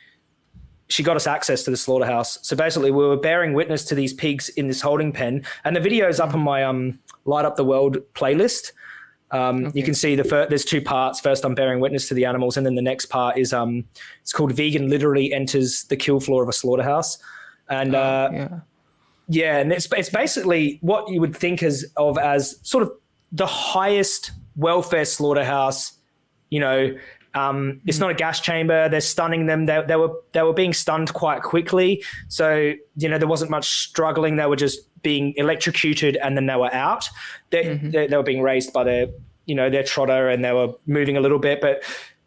got us access to the slaughterhouse. So basically we were bearing witness to these pigs in this holding pen, and the video is up on my Light Up the World playlist. You can see there's 2 parts. First, I'm bearing witness to the animals, and then the next part is it's called Vegan Literally Enters the Kill Floor of a Slaughterhouse. And and it's basically what you would think of as sort of the highest welfare slaughterhouse. You know, it's not a gas chamber. They're stunning them. They were being stunned quite quickly. So, you know, there wasn't much struggling. They were just being electrocuted, and then they were out. They were being raised by their trotter, and they were moving a little bit. But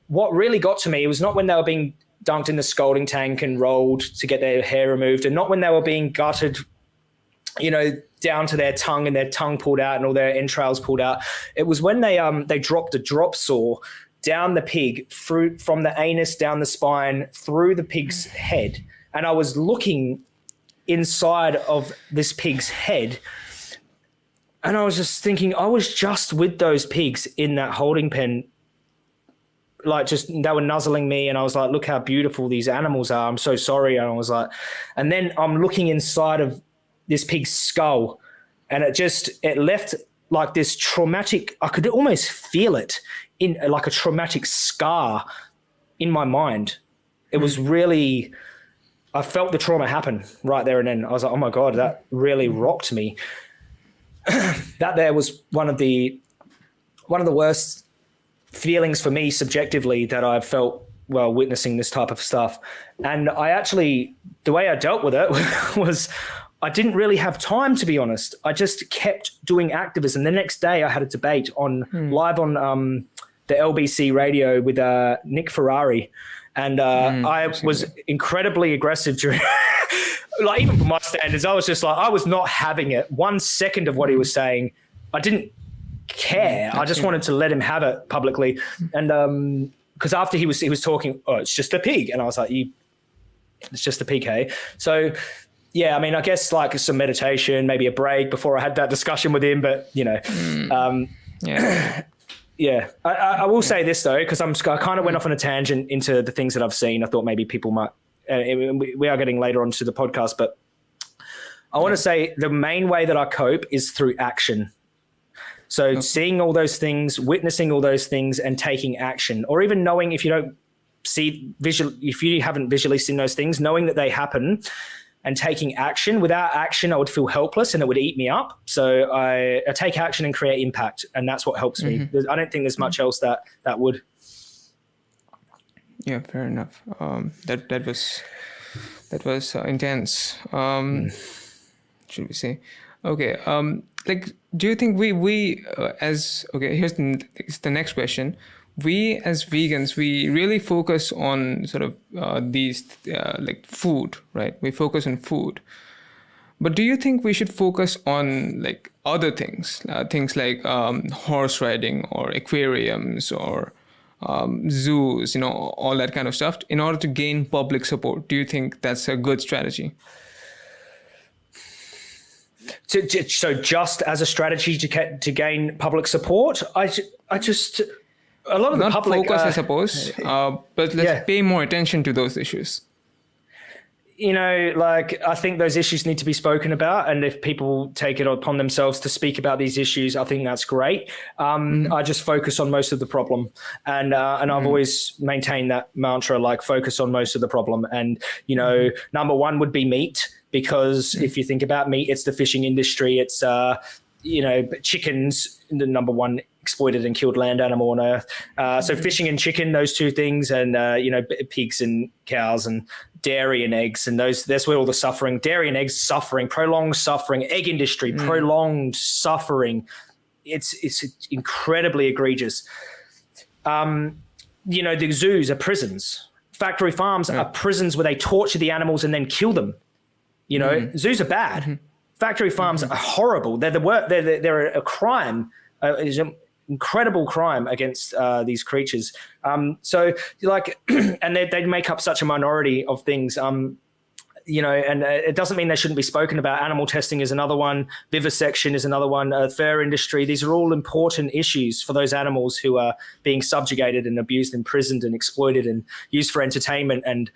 what really got to me was not when they were being dunked in the scalding tank and rolled to get their hair removed, and not when they were being gutted, you know, down to their tongue and their tongue pulled out and all their entrails pulled out. It was when they dropped a drop saw down the pig, from the anus down the spine through the pig's head. And I was looking inside of this pig's head, and I was just thinking, I was just with those pigs in that holding pen, like just they were nuzzling me, and I was like, look how beautiful these animals are. I'm so sorry. And I was like, and then I'm looking inside of this pig's skull, and it left like this traumatic, I could almost feel it in like a traumatic scar in my mind. It was really, I felt the trauma happen right there and then. I was like, oh my God, that really rocked me. That there was one of the worst feelings for me subjectively that I've felt while witnessing this type of stuff. And the way I dealt with it was I didn't really have time, to be honest. I just kept doing activism. The next day I had a debate live on the LBC radio with Nick Ferrari. And I was incredibly aggressive during, like even for my standards, I was just like, I was not having it. 1 second of what he was saying, I didn't care. I just wanted to let him have it publicly. And because after he was talking, oh, it's just a pig. And I was like, it's just a pig, hey? So yeah, I mean, I guess like some meditation, maybe a break before I had that discussion with him. But, you know, yeah, I will say this though, because I kind of went off on a tangent into the things that I've seen. I thought maybe people might, we are getting later on to the podcast, but I want to say the main way that I cope is through action. So seeing all those things, witnessing all those things and taking action, or even knowing if you don't if you haven't visually seen those things, knowing that they happen and taking action. Without action, I would feel helpless and it would eat me up. So I take action and create impact, and that's what helps me. I don't think there's much else that would. Yeah, fair enough. That was intense. Should we say? Okay. Like, do you think we as okay? Here's the next question. We as vegans, we really focus on sort of these like food, right? We focus on food. But do you think we should focus on like other things, things like horse riding or aquariums or zoos, all that kind of stuff, in order to gain public support? Do you think that's a good strategy? So just as a strategy to gain public support, I just a lot of not the public focus, I suppose, but let's pay more attention to those issues. Like, I think those issues need to be spoken about, and if people take it upon themselves to speak about these issues, I think that's great. I just focus on most of the problem, and I've always maintained that mantra, like focus on most of the problem. And number one would be meat, because if you think about meat, it's the fishing industry, it's chickens, the number one exploited and killed land animal on earth. So fishing and chicken, those two things, and pigs and cows and dairy and eggs, and that's where all the suffering, dairy and eggs suffering, prolonged suffering, egg industry, prolonged suffering. It's incredibly egregious. The zoos are prisons. Factory farms are prisons where they torture the animals and then kill them. Zoos are bad. Factory farms are horrible. They're a crime. It's an incredible crime against these creatures. So like, and they make up such a minority of things. And it doesn't mean they shouldn't be spoken about. Animal testing is another one. Vivisection is another one. Fur industry. These are all important issues for those animals who are being subjugated and abused, imprisoned and exploited and used for entertainment. And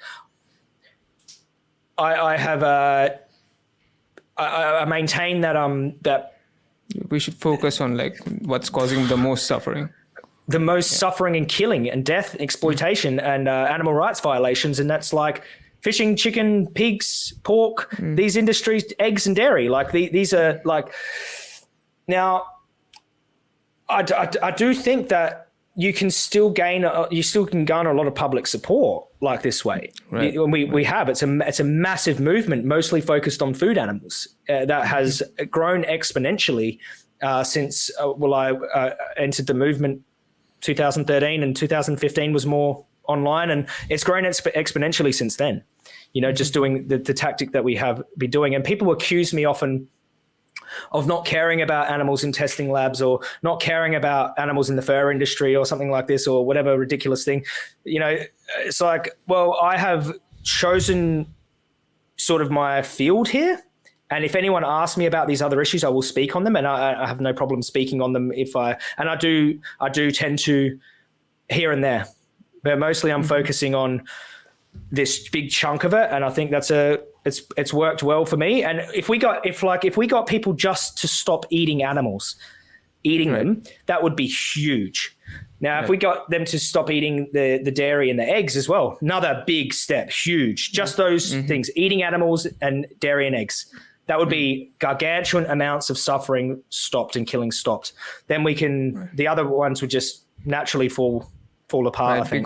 I maintain that we should focus on like what's causing the most suffering. The most suffering and killing and death, exploitation and animal rights violations. And that's like fishing, chicken, pigs, pork, these industries, eggs and dairy. Like these are like, now I do think that you can still garner a lot of public support like this way. Right. We have, it's a massive movement, mostly focused on food animals that has grown exponentially since I entered the movement 2013, and 2015 was more online, and it's grown exponentially since then, just doing the tactic that we have been doing. And people accuse me often of not caring about animals in testing labs, or not caring about animals in the fur industry or something like this, or whatever ridiculous thing. It's like, well, I have chosen sort of my field here. And if anyone asks me about these other issues, I will speak on them, and I have no problem speaking on them I do tend to here and there, but mostly I'm focusing on this big chunk of it. And I think it's worked well for me. And if we got people just to stop eating animals, them, that would be huge. Now, if we got them to stop eating the dairy and the eggs as well, another big step, huge. Just those things, eating animals and dairy and eggs. That would be gargantuan amounts of suffering stopped and killing stopped. Then the other ones would just naturally fall apart. Right, I think.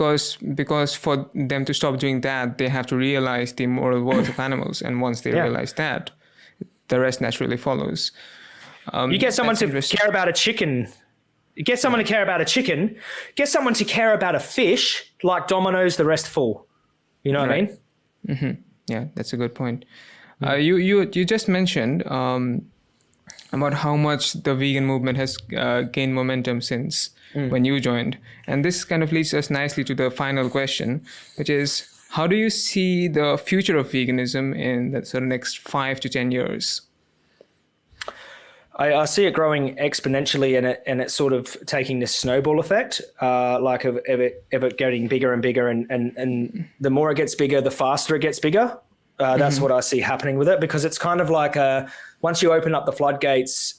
Because for them to stop doing that, they have to realize the moral worth of animals, and once they realize that, the rest naturally follows. You get someone to care about a chicken. Get someone to care about a chicken. Get someone to care about a fish. Like dominoes, the rest fall. You know what I mean? Mm-hmm. Yeah, that's a good point. You just mentioned about how much the vegan movement has gained momentum since when you joined. And this kind of leads us nicely to the final question, which is, how do you see the future of veganism in the sort of next 5 to 10 years? I see it growing exponentially, and it's sort of taking this snowball effect, like of it getting bigger and bigger, and the more it gets bigger, the faster it gets bigger. That's what I see happening with it, because it's kind of like once you open up the floodgates,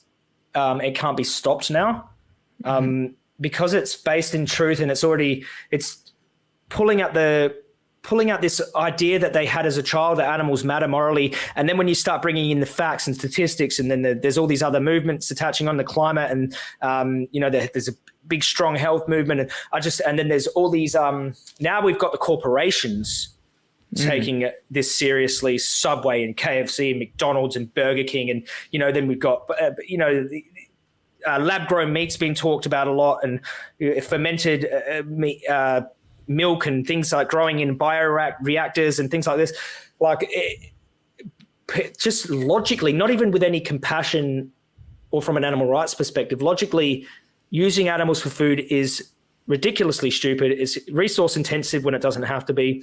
it can't be stopped now, because it's based in truth, and it's pulling at the pulling out this idea that they had as a child that animals matter morally. And then when you start bringing in the facts and statistics, and then there's all these other movements attaching on the climate, and, there's a big, strong health movement. And then there's all these, now we've got the corporations taking this seriously, Subway and KFC and McDonald's and Burger King. And, then we've got, lab-grown meat's been talked about a lot, and fermented meat, milk and things like growing in bioreactors and things like this. Like, just logically, not even with any compassion or from an animal rights perspective, logically, using animals for food is ridiculously stupid. It's resource intensive when it doesn't have to be,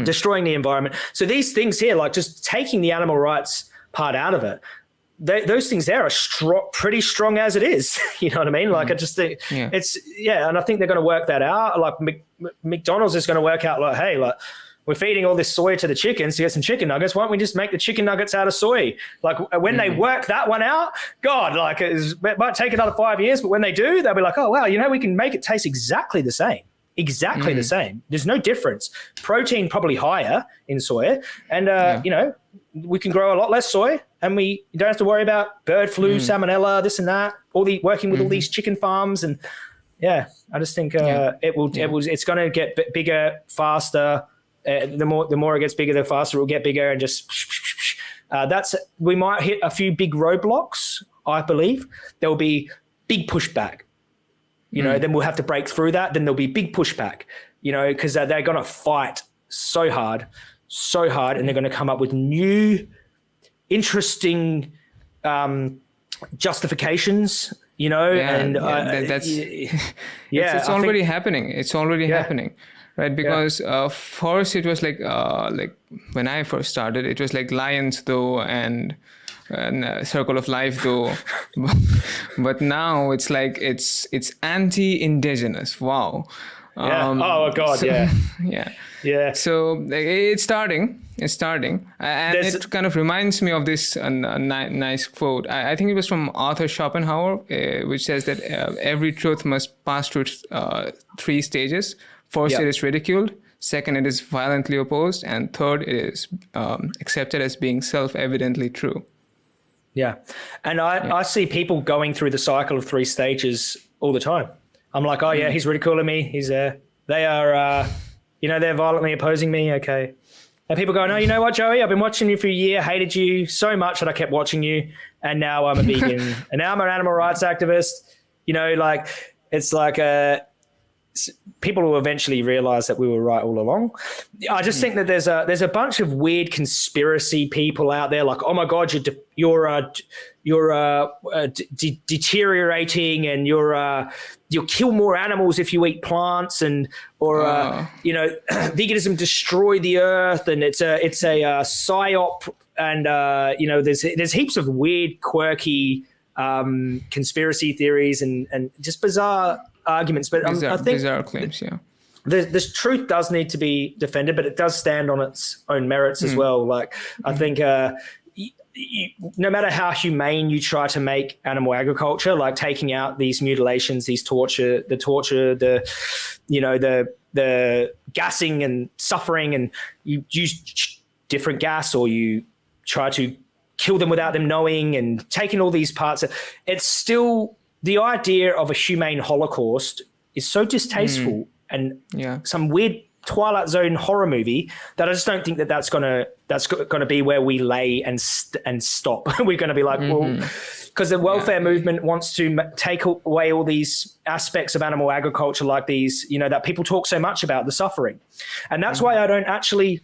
destroying the environment. So these things here, like just taking the animal rights part out of it, those things there are pretty strong as it is. You know what I mean? Like, I just think and I think they're going to work that out. Like McDonald's is going to work out, like, hey, like, we're feeding all this soy to the chickens to get some chicken nuggets. Why don't we just make the chicken nuggets out of soy? Like, when they work that one out, God, like, it might take another 5 years, but when they do, they'll be like, oh, wow, we can make it taste exactly the same. Exactly the same. There's no difference. Protein probably higher in soy, and we can grow a lot less soy, and we don't have to worry about bird flu, salmonella, this and that. Working with all these chicken farms, and I just think it's going to get bigger, faster. The more it gets bigger, the faster it will get bigger, and just we might hit a few big roadblocks. I believe there will be big pushback. Then we'll have to break through that. Then there'll be big pushback, because they're going to fight so hard, and they're going to come up with new, interesting justifications, it's already happening. It's already happening, right? Because first it was like when I first started, it was like lions though, and circle of life though, but now it's like it's anti-indigenous. Wow. Oh God. So it's starting, and it kind of reminds me of this nice quote. I think it was from Arthur Schopenhauer, which says that every truth must pass through 3 stages. First, it is ridiculed. Second, it is violently opposed, and third, it is accepted as being self-evidently true. Yeah. And I see people going through the cycle of 3 stages all the time. I'm like, oh yeah, he's ridiculing me. He's there. They are, they're violently opposing me. Okay. And people go, no, you know what, Joey? I've been watching you for a year, hated you so much that I kept watching you. And now I'm a vegan, and now I'm an animal rights activist. It's like people will eventually realize that we were right all along. I just think that there's a bunch of weird conspiracy people out there, like, oh my God, you're deteriorating, and you'll kill more animals if you eat plants, and veganism destroy the earth, and it's a psyop, and there's heaps of weird, quirky conspiracy theories and just bizarre arguments, but I think bizarre claims. The truth does need to be defended, but it does stand on its own merits as well. Like, I think no matter how humane you try to make animal agriculture, like taking out these mutilations, the gassing and suffering, and you use different gas, or you try to kill them without them knowing, and taking all these parts, it's still, the idea of a humane Holocaust is so distasteful and some weird Twilight Zone horror movie that I just don't think that's gonna be where we lay and stop. We're gonna be like, well, because the welfare movement wants to take away all these aspects of animal agriculture, like these, that people talk so much about, the suffering, and that's why I don't actually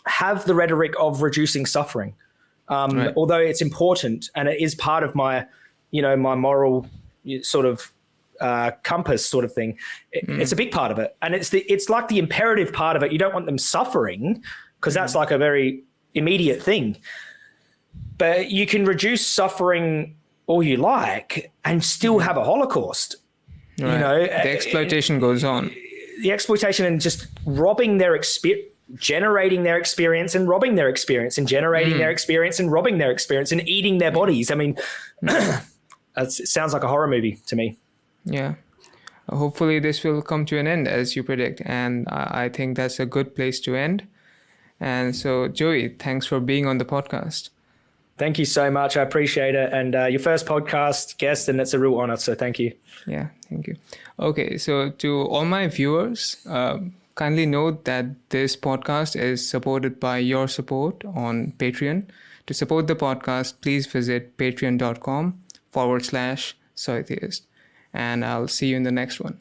have the rhetoric of reducing suffering, although it's important and it is part of my my moral sort of compass sort of thing. It's a big part of it, and it's like the imperative part of it. You don't want them suffering, because that's like a very immediate thing, but you can reduce suffering all you like and still have a Holocaust. The exploitation goes on. The exploitation, and just robbing their experience, generating their experience and robbing their experience, and generating their experience and robbing their experience, and eating their bodies. I mean, it sounds like a horror movie to me. Yeah. hopefully this will come to an end as you predict. And I think that's a good place to end. And so, Joey, thanks for being on the podcast. Thank you so much. I appreciate it. And your first podcast guest, and it's a real honor. So thank you. Yeah, thank you. Okay, so to all my viewers, kindly note that this podcast is supported by your support on Patreon. To support the podcast, please visit patreon.com/Soytheist. And I'll see you in the next one.